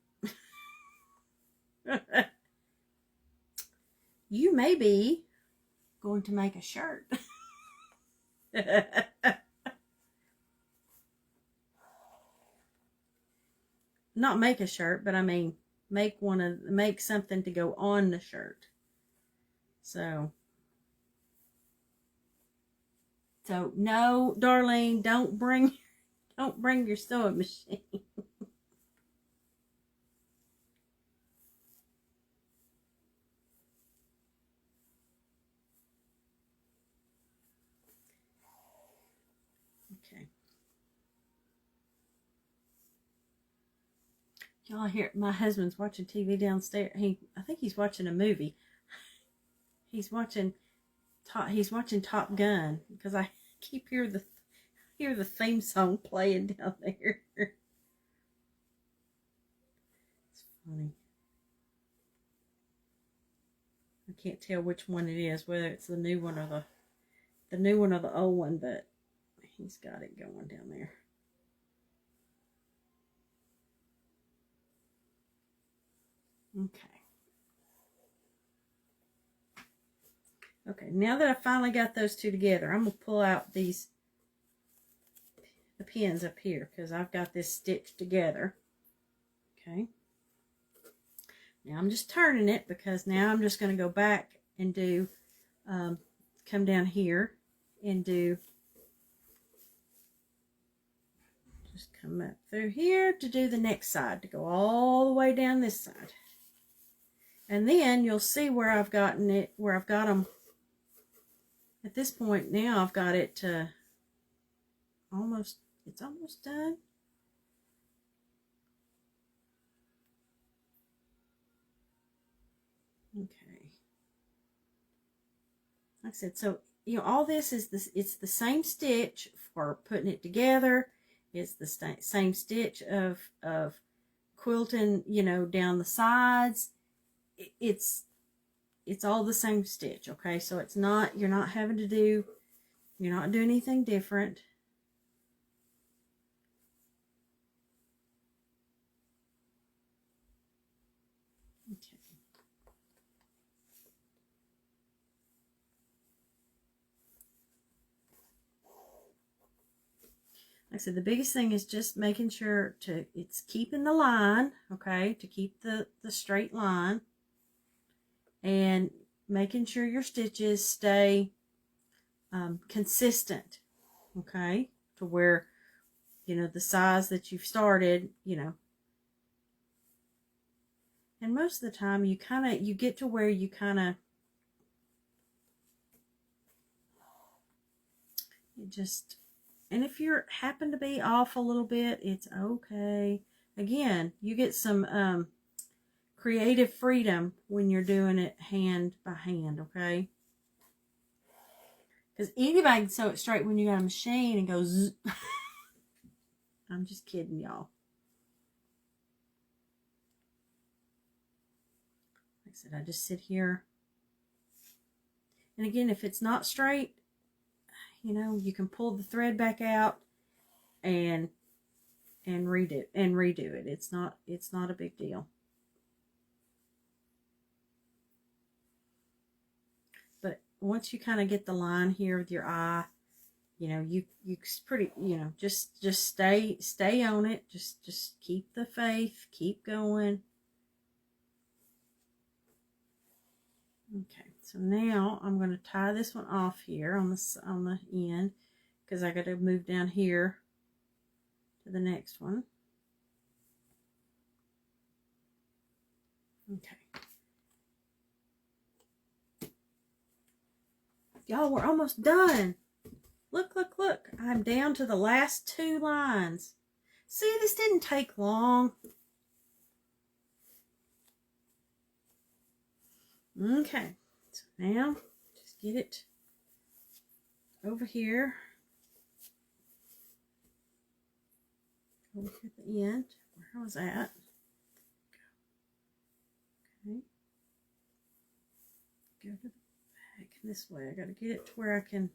you may be going to make a shirt. Not make a shirt, but I mean make something to go on the shirt. So no, Darlene, don't bring your sewing machine. Okay. Y'all hear my husband's watching TV downstairs. I think he's watching a movie. He's watching Top Gun because I keep hear the theme song playing down there. It's funny. I can't tell which one it is, whether it's the new one or the old one, but he's got it going down there. Okay, now that I finally got those two together, I'm going to pull out the pins up here because I've got this stitched together. Okay. Now I'm just turning it because now I'm just going to go back and do, come down here and do, just come up through here to do the next side, to go all the way down this side. And then you'll see where I've got them. At this point now I've got it to it's almost done. Okay. Like I said, so all this is it's the same stitch for putting it together. It's the same stitch of quilting, down the sides. It's all the same stitch, okay? So it's not, you're not doing anything different. Okay. Like I said, the biggest thing is just making sure it's keeping the line, okay? To keep the straight line. And making sure your stitches stay consistent, okay, to where the size that you've started, and most of the time you get to where you and if you happen to be off a little bit, it's okay. Again, you get some creative freedom when you're doing it hand by hand, okay? Because anybody can sew it straight when you got a machine and go zzz. I'm just kidding, y'all. Like I said, I just sit here. And again, if it's not straight, you can pull the thread back out and redo it. It's not a big deal. Once you kind of get the line here with your eye, you pretty, just stay on it. Just keep the faith, keep going. Okay, so now I'm going to tie this one off here on the end because I got to move down here to the next one. Okay. Y'all, we're almost done. Look. I'm down to the last 2 lines. See, this didn't take long. Okay. So now, just get it over here. Over here at the end. Where was that? Okay. Go to the this way. I got to get it to where I can.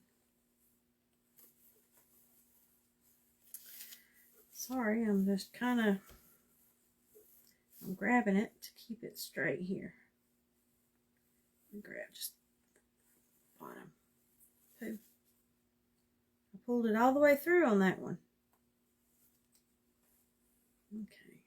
Sorry, I'm just I'm grabbing it to keep it straight here. grab just bottom. Poo. I pulled it all the way through on that one. Okay.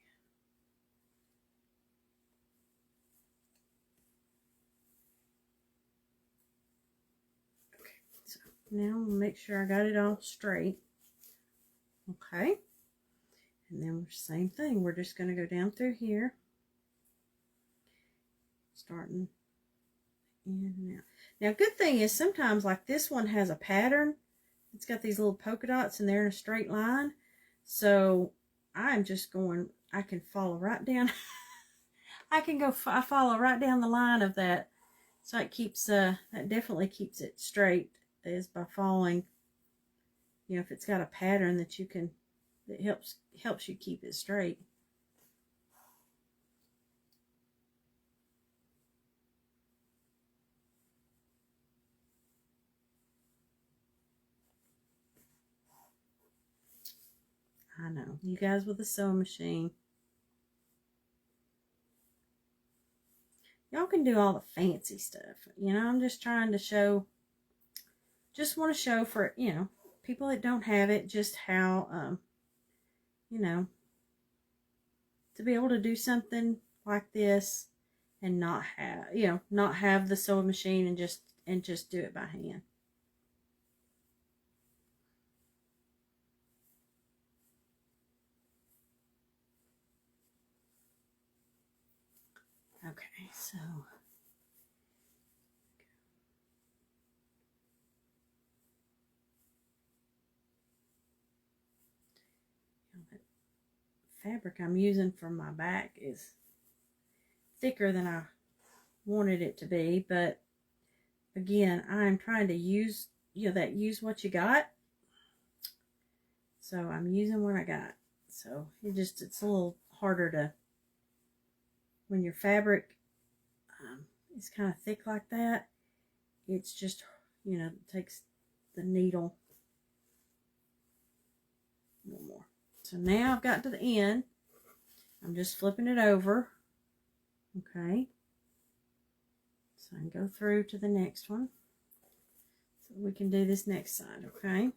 Okay, so now we'll make sure I got it all straight. Okay. And then same thing. We're just going to go down through here. Starting in and out. Now, good thing is sometimes like this one has a pattern. It's got these little polka dots and they're in a straight line. So I'm just going, I can follow right down. I follow right down the line of that. So it keeps, that definitely keeps it straight, is by following, you know, if it's got a pattern that you can, that helps you keep it straight. I know, you guys with a sewing machine. Y'all can do all the fancy stuff. You know, I'm just trying to show, just want to show for, you know, people that don't have it, just how, you know, to be able to do something like this and not have, you know, not have the sewing machine and just do it by hand. Okay, so that fabric I'm using for my back is thicker than I wanted it to be, but again, I'm trying to use, you know, use what you got. So I'm using what I got. So it's a little harder to, when your fabric is kind of thick like that, it's just, you know, it takes the needle a little more. So now I've got to the end. I'm just flipping it over. Okay. So I can go through to the next one. So we can do this next side, okay?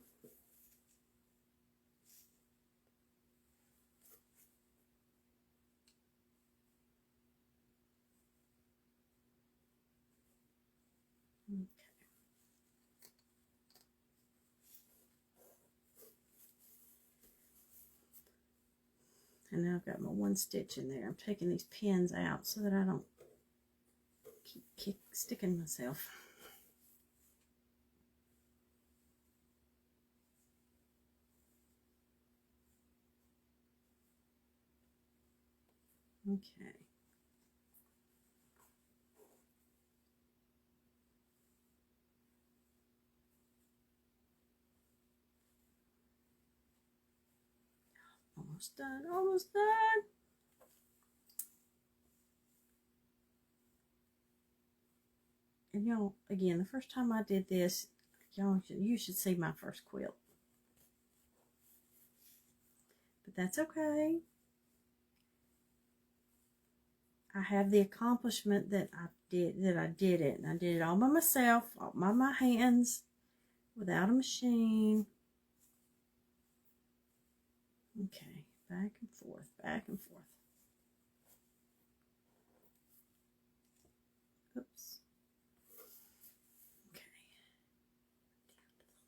Okay. And now I've got my one stitch in there. I'm taking these pins out so that I don't keep sticking myself. Okay. Almost done, almost done. And y'all, again, the first time I did this, y'all, you should see my first quilt. But that's okay. I have the accomplishment that I did it. And I did it all by myself, all by my hands, without a machine. Okay, back and forth, back and forth. Oops. Okay. Down to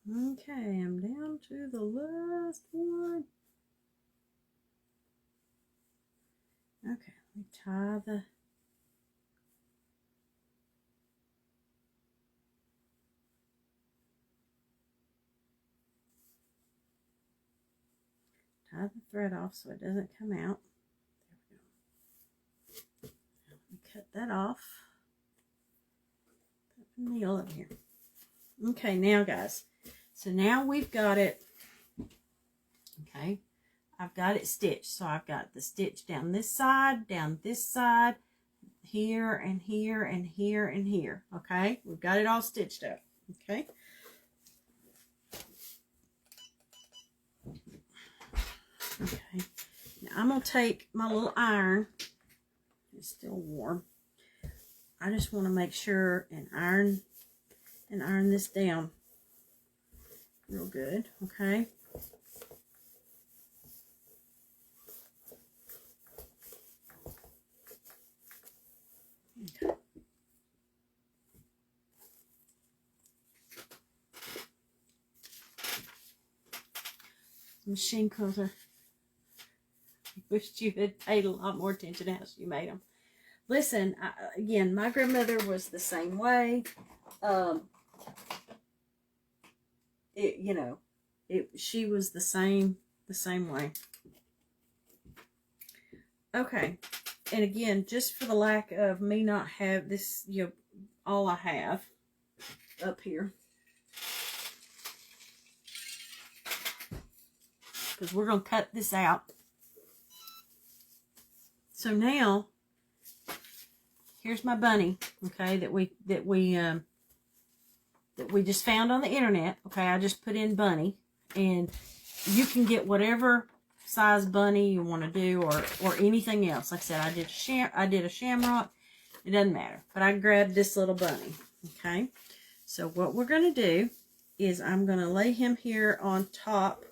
the last. Okay, I'm down to the last one. Okay, let me tie the thread off so it doesn't come out. There we go. Now let me cut that off. Put the needle up here. Okay, now guys, so now we've got it. Okay, I've got it stitched. So I've got the stitch down this side, here and here and here and here. Okay, we've got it all stitched up. Okay, Okay. Now I'm going to take my little iron. It's still warm. I just want to make sure and iron this down real good. Okay. Okay. Machine quilter. I wished you had paid a lot more attention to how she made them. Listen, again, my grandmother was the same way. She was the same way. Okay, and again, just for the lack of me not have this, all I have up here, because we're gonna cut this out. So now, here's my bunny. Okay, that we just found on the internet. Okay, I just put in bunny, and you can get whatever size bunny you want to do, or anything else. Like I said, I did a shamrock. It doesn't matter, but I grabbed this little bunny. Okay, so what we're going to do is I'm going to lay him here on top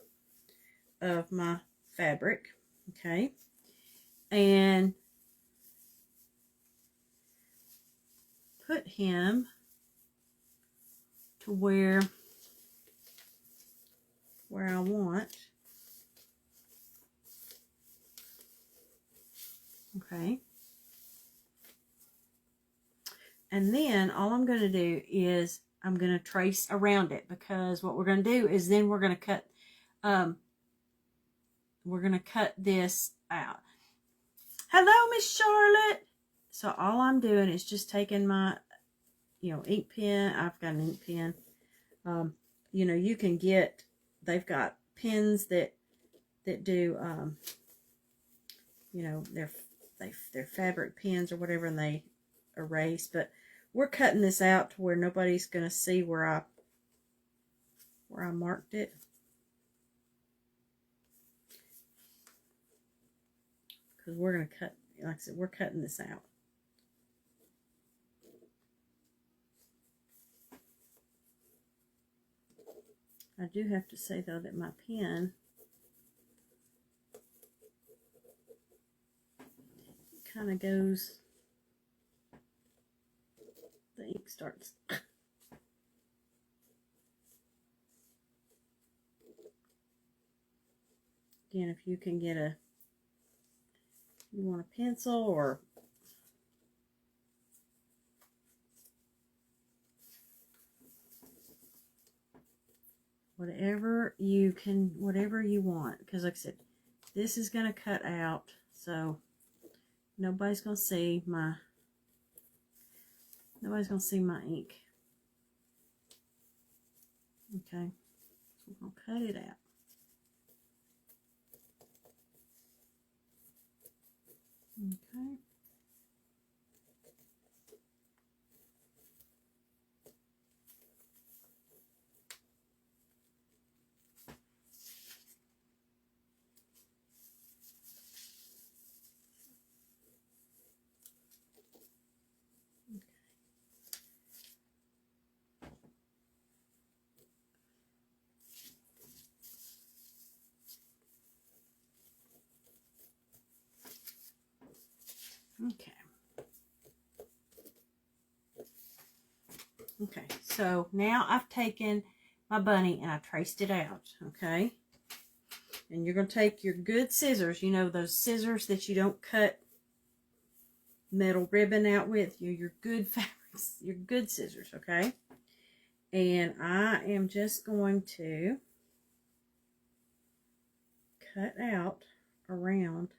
of my fabric. Okay, and put him to where I want. Okay. And then all I'm going to do is I'm going to trace around it, because what we're going to do is then we're going to cut this out. Hello, Miss Charlotte. So all I'm doing is just taking my, ink pen. I've got an ink pen. You can get, they've got pens that do, they're fabric pens or whatever, and they erase. But we're cutting this out to where nobody's going to see where I marked it. Because we're going to cut, like I said, we're cutting this out. I do have to say, though, that my pen kind of goes, the ink starts. Again, if you can get you want a pencil or whatever you want, because like I said, this is going to cut out, so nobody's going to see my ink. Okay, so we're going to cut it out. Okay. Okay. Okay, so now I've taken my bunny and I traced it out, okay? And you're going to take your good scissors, those scissors that you don't cut metal ribbon out with, your good fabrics, your good scissors, okay? And I am just going to cut out around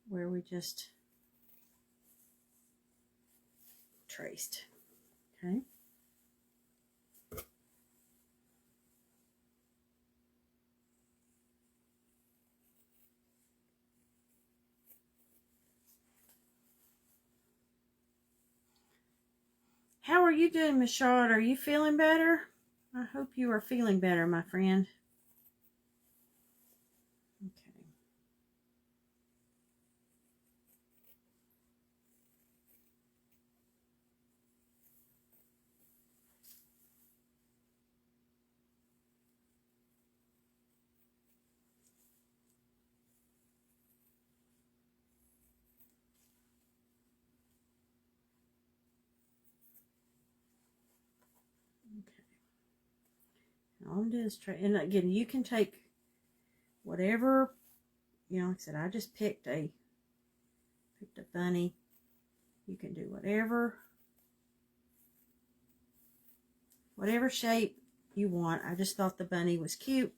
where we just traced, okay? How are you doing, Miss Charlotte? Are you feeling better? I hope you are feeling better, my friend. Okay. All I'm doing is try, and again, you can take whatever, you know, like I said, I just picked a bunny. You can do whatever shape you want. I just thought the bunny was cute.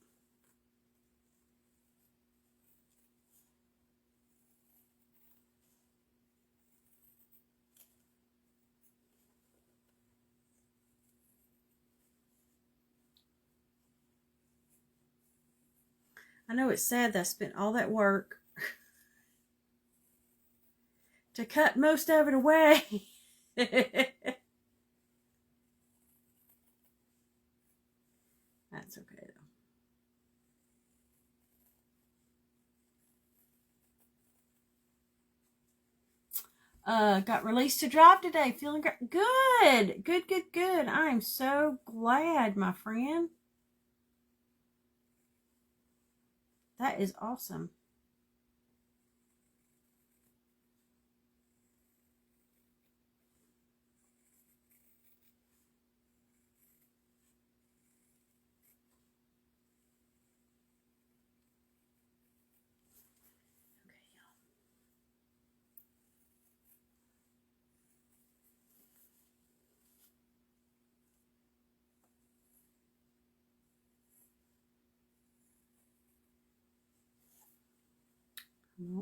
I know it's sad that I spent all that work to cut most of it away. That's okay though. Got released to drive today. Feeling great. Good. Good. I am so glad, my friend. That is awesome.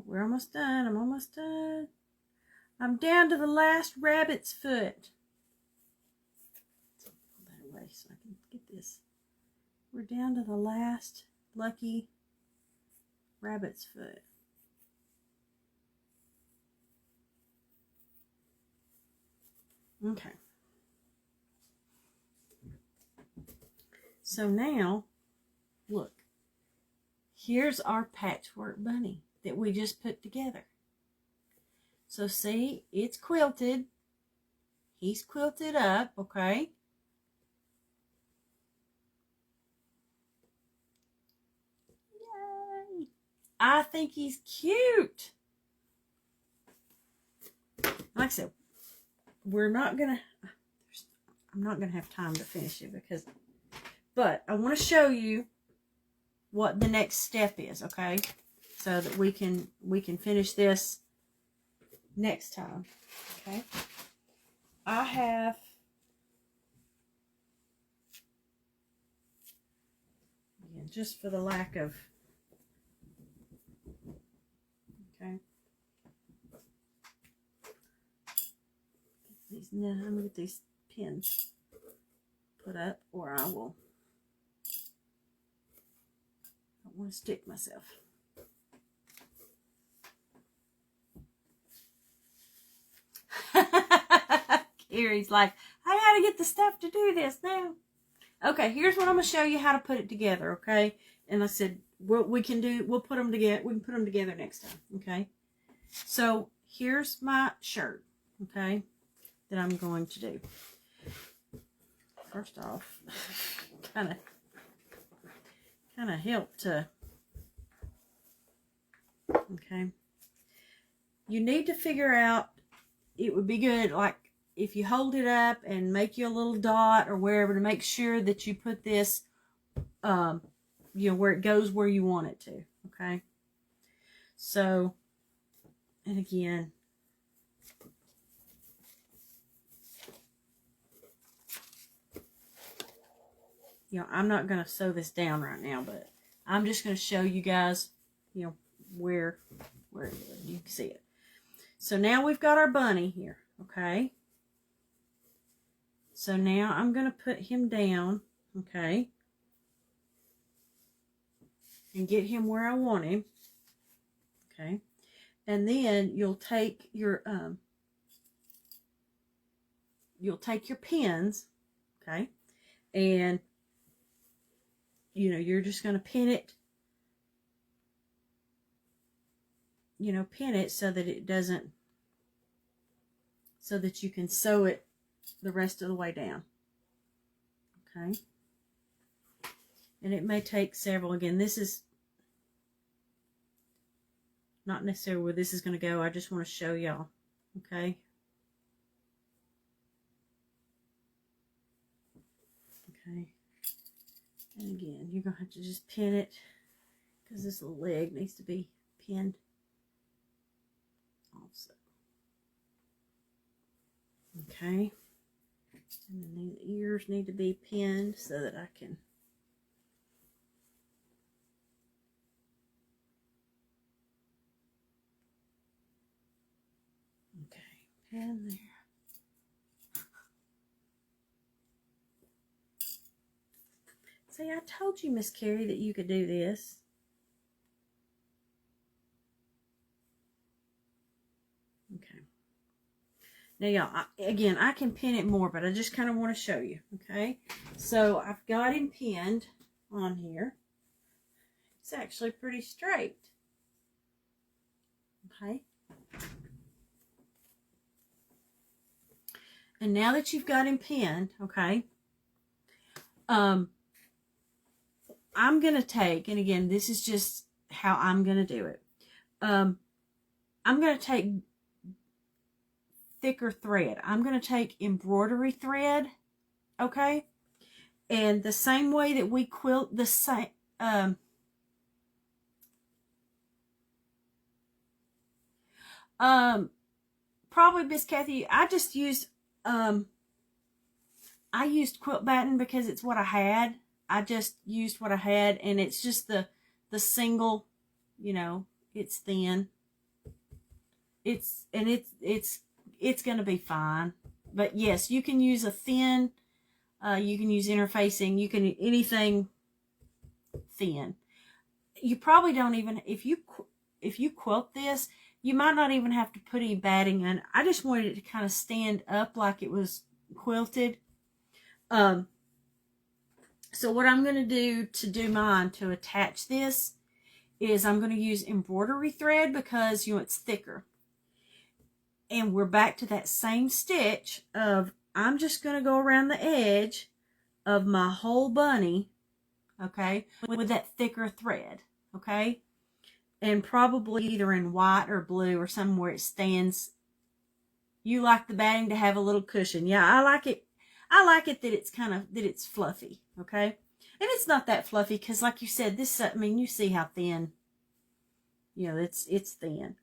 We're almost done. I'm almost done. I'm down to the last rabbit's foot. Pull that away so I can get this. We're down to the last lucky rabbit's foot. Okay. So now, look. Here's our patchwork bunny that we just put together. So see, it's quilted. He's quilted up, okay? Yay! I think he's cute. Like I said, I'm not gonna have time to finish it but I want to show you what the next step is, okay? So that we can finish this next time, okay? I have again, just for the lack of, okay. I'm gonna get these pins put up, or I don't want to stick myself. Carrie's like, I gotta get the stuff to do this now. Okay, here's what I'm gonna show you how to put it together, okay? And I said, we'll put them together. We can put them together next time, okay? So here's my shirt, okay, that I'm going to do. First off, kind of help to, okay. You need to figure out, it would be good, like, if you hold it up and make you a little dot or wherever, to make sure that you put this, you know, where it goes where you want it to, okay? So, and again, you know, I'm not going to sew this down right now, but I'm just going to show you guys, you know, where you can see it. So now we've got our bunny here, okay? So now I'm going to put him down, okay? And get him where I want him, okay? And then you'll take your, you'll take your pins, okay, and you know, you're just going to pin it, you know, pin it so that it doesn't, so that you can sew it the rest of the way down. Okay. And it may take several. Again, this is not necessarily where this is going to go. I just want to show y'all. Okay. Okay. And again, you're going to have to just pin it because this little leg needs to be pinned also. Okay. And then these ears need to be pinned so that I can pin there. See, I told you, Miss Carrie, that you could do this. Okay. Now, y'all, again, I can pin it more, but I just kind of want to show you, okay? So, I've got him pinned on here. It's actually pretty straight. Okay? And now that you've got him pinned, okay, I'm going to take, and again, this is just how I'm going to do it. I'm going to take thicker thread. I'm going to take embroidery thread, okay? And the same way that we quilt the same, probably Miss Kathy, I just used, I used quilt batting because it's what I had. I just used what I had, and it's just the single, you know, it's thin. It's going to be fine. But yes, you can use a thin, you can use interfacing, you can, anything thin. You probably don't even, if you quilt this, you might not even have to put any batting in. I just wanted it to kind of stand up like it was quilted. So what I'm going to do mine to attach this is I'm going to use embroidery thread because, you know, it's thicker. And we're back to that same stitch of, I'm just going to go around the edge of my whole bunny, okay, with that thicker thread, okay? And probably either in white or blue or somewhere it stands. You like the batting to have a little cushion. Yeah, I like it. I like it that it's kind of, that it's fluffy, okay? And it's not that fluffy because, like you said, this, I mean, you see how thin, you know, it's thin.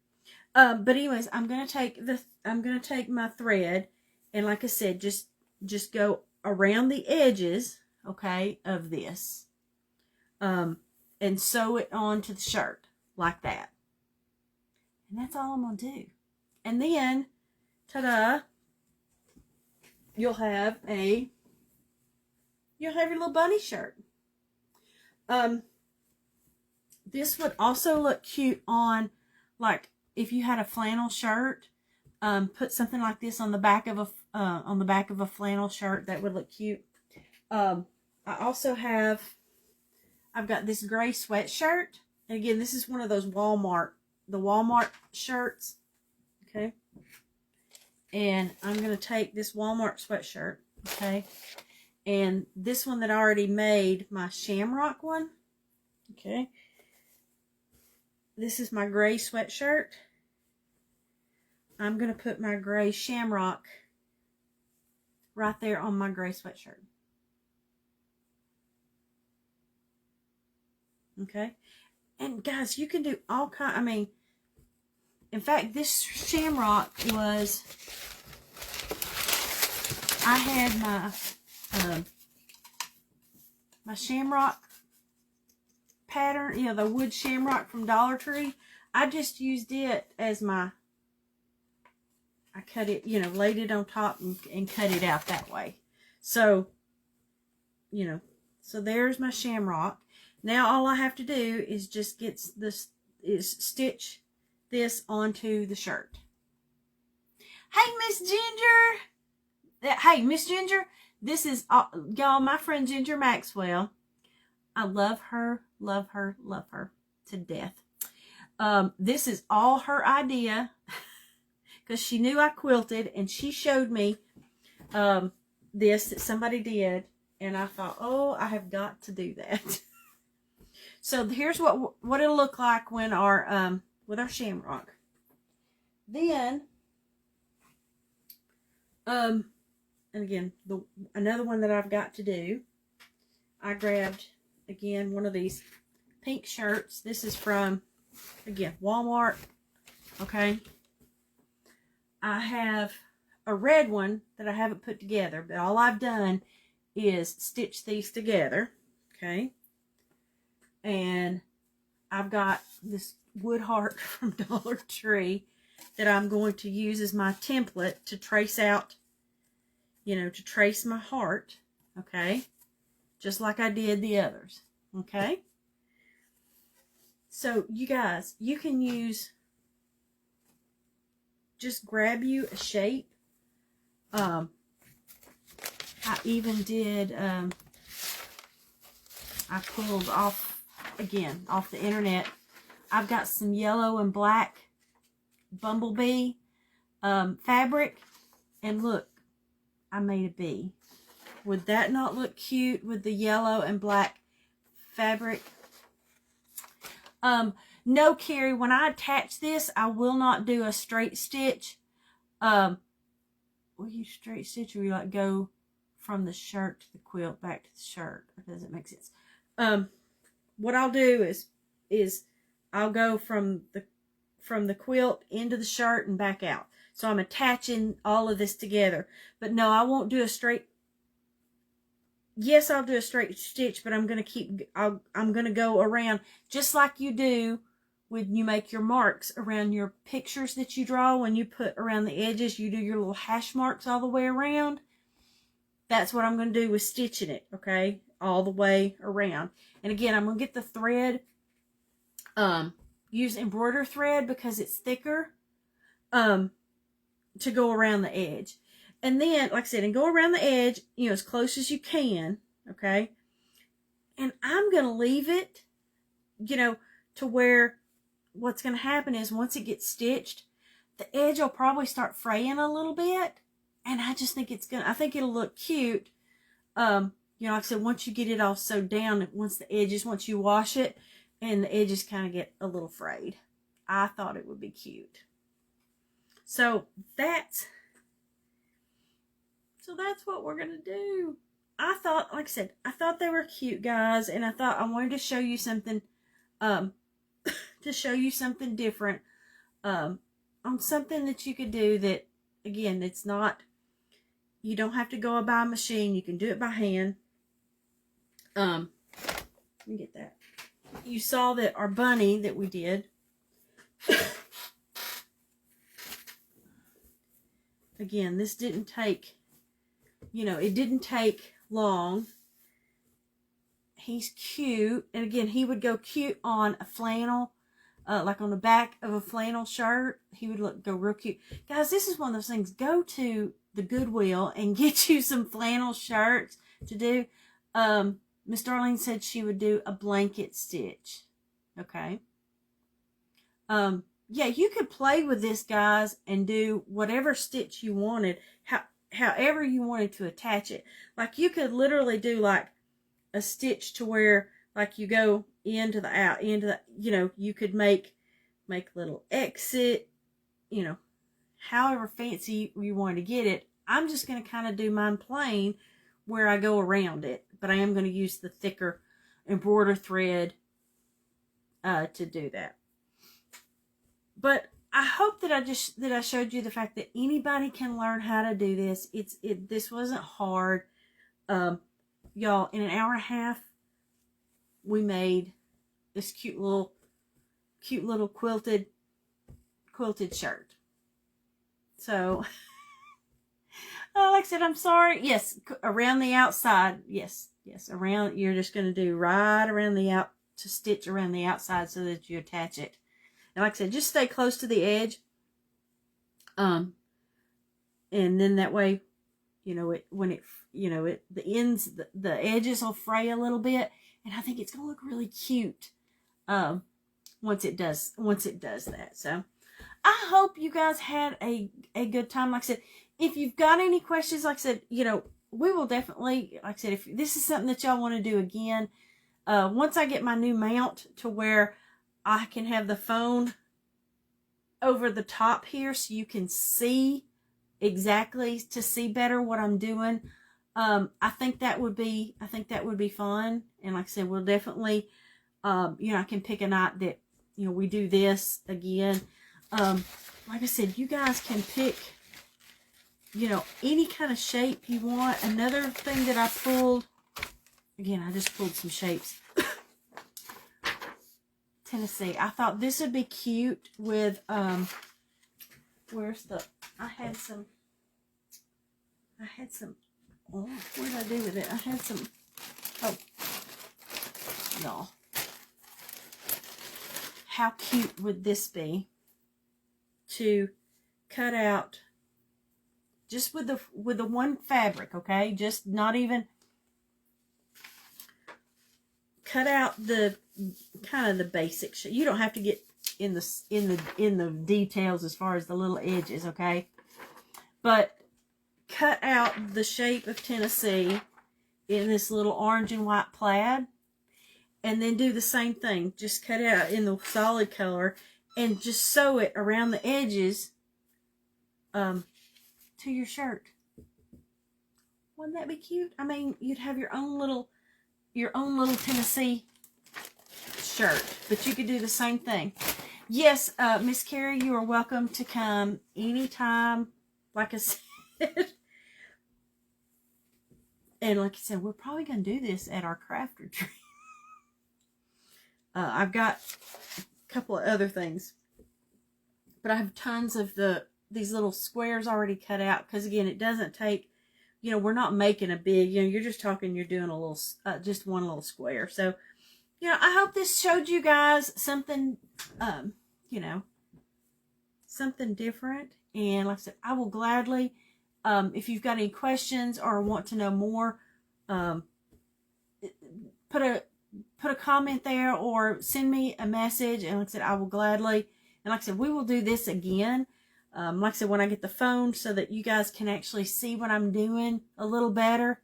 But anyways, I'm going to take my thread, and like I said, just go around the edges, okay, of this, and sew it onto the shirt like that. And that's all I'm going to do. And then, ta-da, you'll have your little bunny shirt. This would also look cute on, like, if you had a flannel shirt, put something like this on the back of a flannel shirt. That would look cute. I also I've got this gray sweatshirt. And again, this is one of those Walmart shirts. Okay. And I'm going to take this Walmart sweatshirt. Okay. And this one that I already made, my shamrock one. Okay. This is my gray sweatshirt. I'm going to put my gray shamrock right there on my gray sweatshirt. Okay. And guys, you can do all kinds, I mean, in fact, this shamrock was, I had my shamrock pattern, you know, the wood shamrock from Dollar Tree. I just used it as I cut it, you know, laid it on top and cut it out that way. So, you know, so there's my shamrock. Now all I have to do is just stitch this onto the shirt. Hey, Miss Ginger. Hey, Miss Ginger, this is, y'all, my friend Ginger Maxwell. I love her to death. This is all her idea because she knew I quilted, and she showed me this that somebody did, and I thought, oh, I have got to do that. So here's what it'll look like when our with our shamrock. Then and again, another one that I've got to do, I grabbed again one of these pink shirts. This is from, again, Walmart. Okay, I have a red one that I haven't put together, but all I've done is stitch these together. Okay, and I've got this wood heart from Dollar Tree that I'm going to use as my template to trace out, you know, to trace my heart. Okay, just like I did the others. Okay, so you guys, you can use, just grab you a shape. I even did, I pulled off, again, off the internet. I've got some yellow and black bumblebee fabric, and look, I made a bee. Would that not look cute with the yellow and black fabric? No, Carrie, when I attach this, I will not do a straight stitch. Will you straight stitch, or you like go from the shirt to the quilt back to the shirt? Or does it make sense? What I'll do is I'll go from the quilt into the shirt and back out. So I'm attaching all of this together. But no, I won't do a straight. Yes, I'll do a straight stitch, but I'm going to go around just like you do when you make your marks around your pictures that you draw. When you put around the edges, you do your little hash marks all the way around. That's what I'm going to do with stitching it, okay? All the way around. And again, I'm going to get the thread, use embroider thread because it's thicker, to go around the edge. And then, like I said, and go around the edge, you know, as close as you can, okay? And I'm going to leave it, you know, to where what's going to happen is once it gets stitched, the edge will probably start fraying a little bit. And I just think I think it'll look cute. You know, like I said, once you get it all sewed down, once you wash it, and the edges kind of get a little frayed. I thought it would be cute. So that's what we're going to do. I thought, like I said, I thought they were cute, guys. And I thought I wanted to show you something, different, on something that you could do that, again, it's not, you don't have to go by a machine. You can do it by hand. Let me get that. You saw that our bunny that we did. Again, this didn't take, you know, it didn't take long. He's cute. And again, he would go cute on a flannel, like on the back of a flannel shirt. He would go real cute. Guys, this is one of those things. Go to the Goodwill and get you some flannel shirts to do. Miss Darlene said she would do a blanket stitch. Okay. Yeah, you could play with this, guys, and do whatever stitch you wanted, however you wanted to attach it. Like, you could literally do, like, a stitch to where, like, you go into the, you know, you could make little exit, you know, however fancy you want to get it. I'm just going to kind of do mine plain where I go around it, but I am going to use the thicker embroider thread to do that. But I hope that I showed you the fact that anybody can learn how to do this. This wasn't hard. Y'all, in an hour and a half, we made this cute little quilted shirt. So, like I said, I'm sorry. Yes, around the outside. Yes, around. You're just going to do right around to stitch around the outside so that you attach it. And like I said, just stay close to the edge. And then that way, the ends, the edges will fray a little bit, and I think it's gonna look really cute once it does that. So I hope you guys had a good time. Like I said, if you've got any questions, like I said, we will definitely, like I said, if this is something that y'all want to do again, once I get my new mount to where I can have the phone over the top here so you can see exactly, to see better what I'm doing. I think that would be fun. And like I said, we'll definitely, I can pick a night that, we do this again. Like I said, you guys can pick, any kind of shape you want. Another thing that I pulled, again, I just pulled some shapes. Tennessee. I thought this would be cute with, I had some, oh, what did I do with it? I had some, y'all. How cute would this be to cut out just with the one fabric, okay? Just not even cut out the kind of the basic shit. You don't have to get in the details as far as the little edges, okay? But cut out the shape of Tennessee in this little orange and white plaid, and then do the same thing. Just cut it out in the solid color and just sew it around the edges to your shirt. Wouldn't that be cute? I mean, you'd have your own little Tennessee shirt, but you could do the same thing. Yes, Miss Carrie, you are welcome to come anytime, like I said. And like I said, we're probably going to do this at our craft retreat. I've got a couple of other things, but I have tons of these little squares already cut out, because again, it doesn't take, we're not making a big, you're just talking, you're doing a little, just one little square. So, I hope this showed you guys something, something different. And like I said, I will gladly, if you've got any questions or want to know more, put a comment there or send me a message. And like I said, I will gladly, and like I said, we will do this again. Like I said, when I get the phone so that you guys can actually see what I'm doing a little better.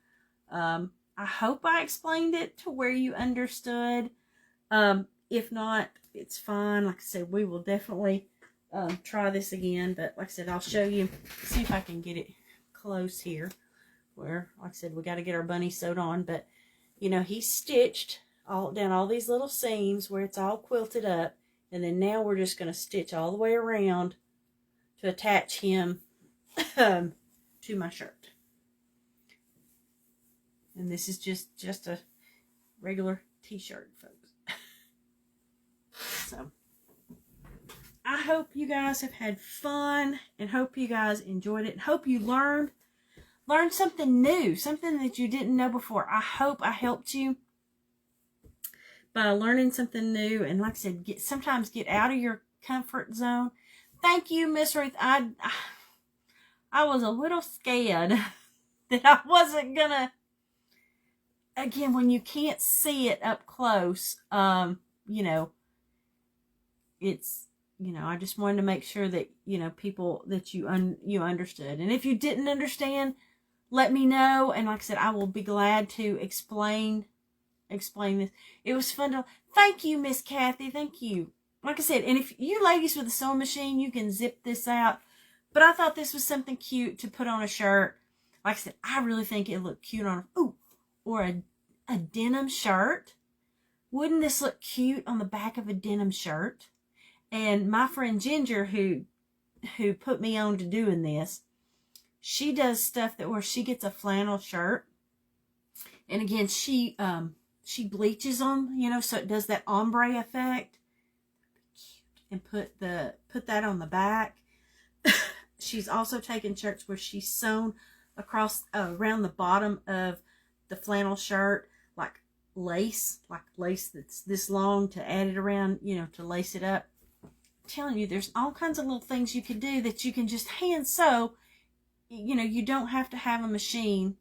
I hope I explained it to where you understood. If not, it's fine. Like I said, we will definitely try this again. But like I said, I'll show you, see if I can get it close here. Where, like I said, we got to get our bunny sewed on. But, he stitched down all these little seams where it's all quilted up. And then now we're just going to stitch all the way around to attach him to my shirt. And this is just a regular t-shirt, folks. So, I hope you guys have had fun and hope you guys enjoyed it. And hope you learned something new, something that you didn't know before. I hope I helped you by learning something new. And like I said, sometimes get out of your comfort zone. Thank you, Miss Ruth. I was a little scared that I wasn't gonna, again, when you can't see it up close, it's, I just wanted to make sure that, people, that you understood. And if you didn't understand, let me know. And like I said, I will be glad to explain this. It was fun to, thank you, Miss Kathy. Thank you. Like I said, and if you ladies with a sewing machine, you can zip this out. But I thought this was something cute to put on a shirt. Like I said, I really think it looked cute on a denim shirt. Wouldn't this look cute on the back of a denim shirt? And my friend Ginger, who put me on to doing this, she does stuff where she gets a flannel shirt. And again, she bleaches them, so it does that ombre effect. And put that on the back. She's also taken shirts where she's sewn across around the bottom of the flannel shirt like lace that's this long to add it around, to lace it up. I'm telling you, there's all kinds of little things you can do that you can just hand sew you know, you don't have to have a machine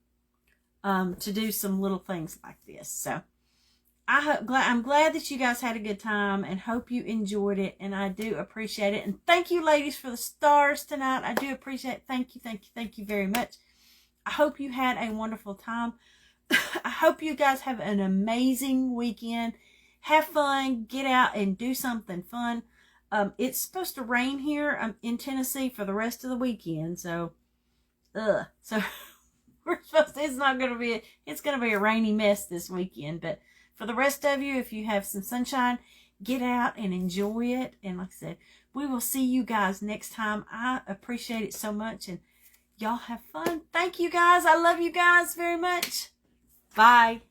to do some little things like this. So I'm glad that you guys had a good time and hope you enjoyed it. And I do appreciate it. And thank you, ladies, for the stars tonight. I do appreciate it. Thank you, thank you, thank you very much. I hope you had a wonderful time. I hope you guys have an amazing weekend. Have fun. Get out and do something fun. It's supposed to rain here in Tennessee for the rest of the weekend. So, so we're supposed to, it's going to be a rainy mess this weekend. But for the rest of you, if you have some sunshine, get out and enjoy it. And like I said, we will see you guys next time. I appreciate it so much. And y'all have fun. Thank you guys. I love you guys very much. Bye.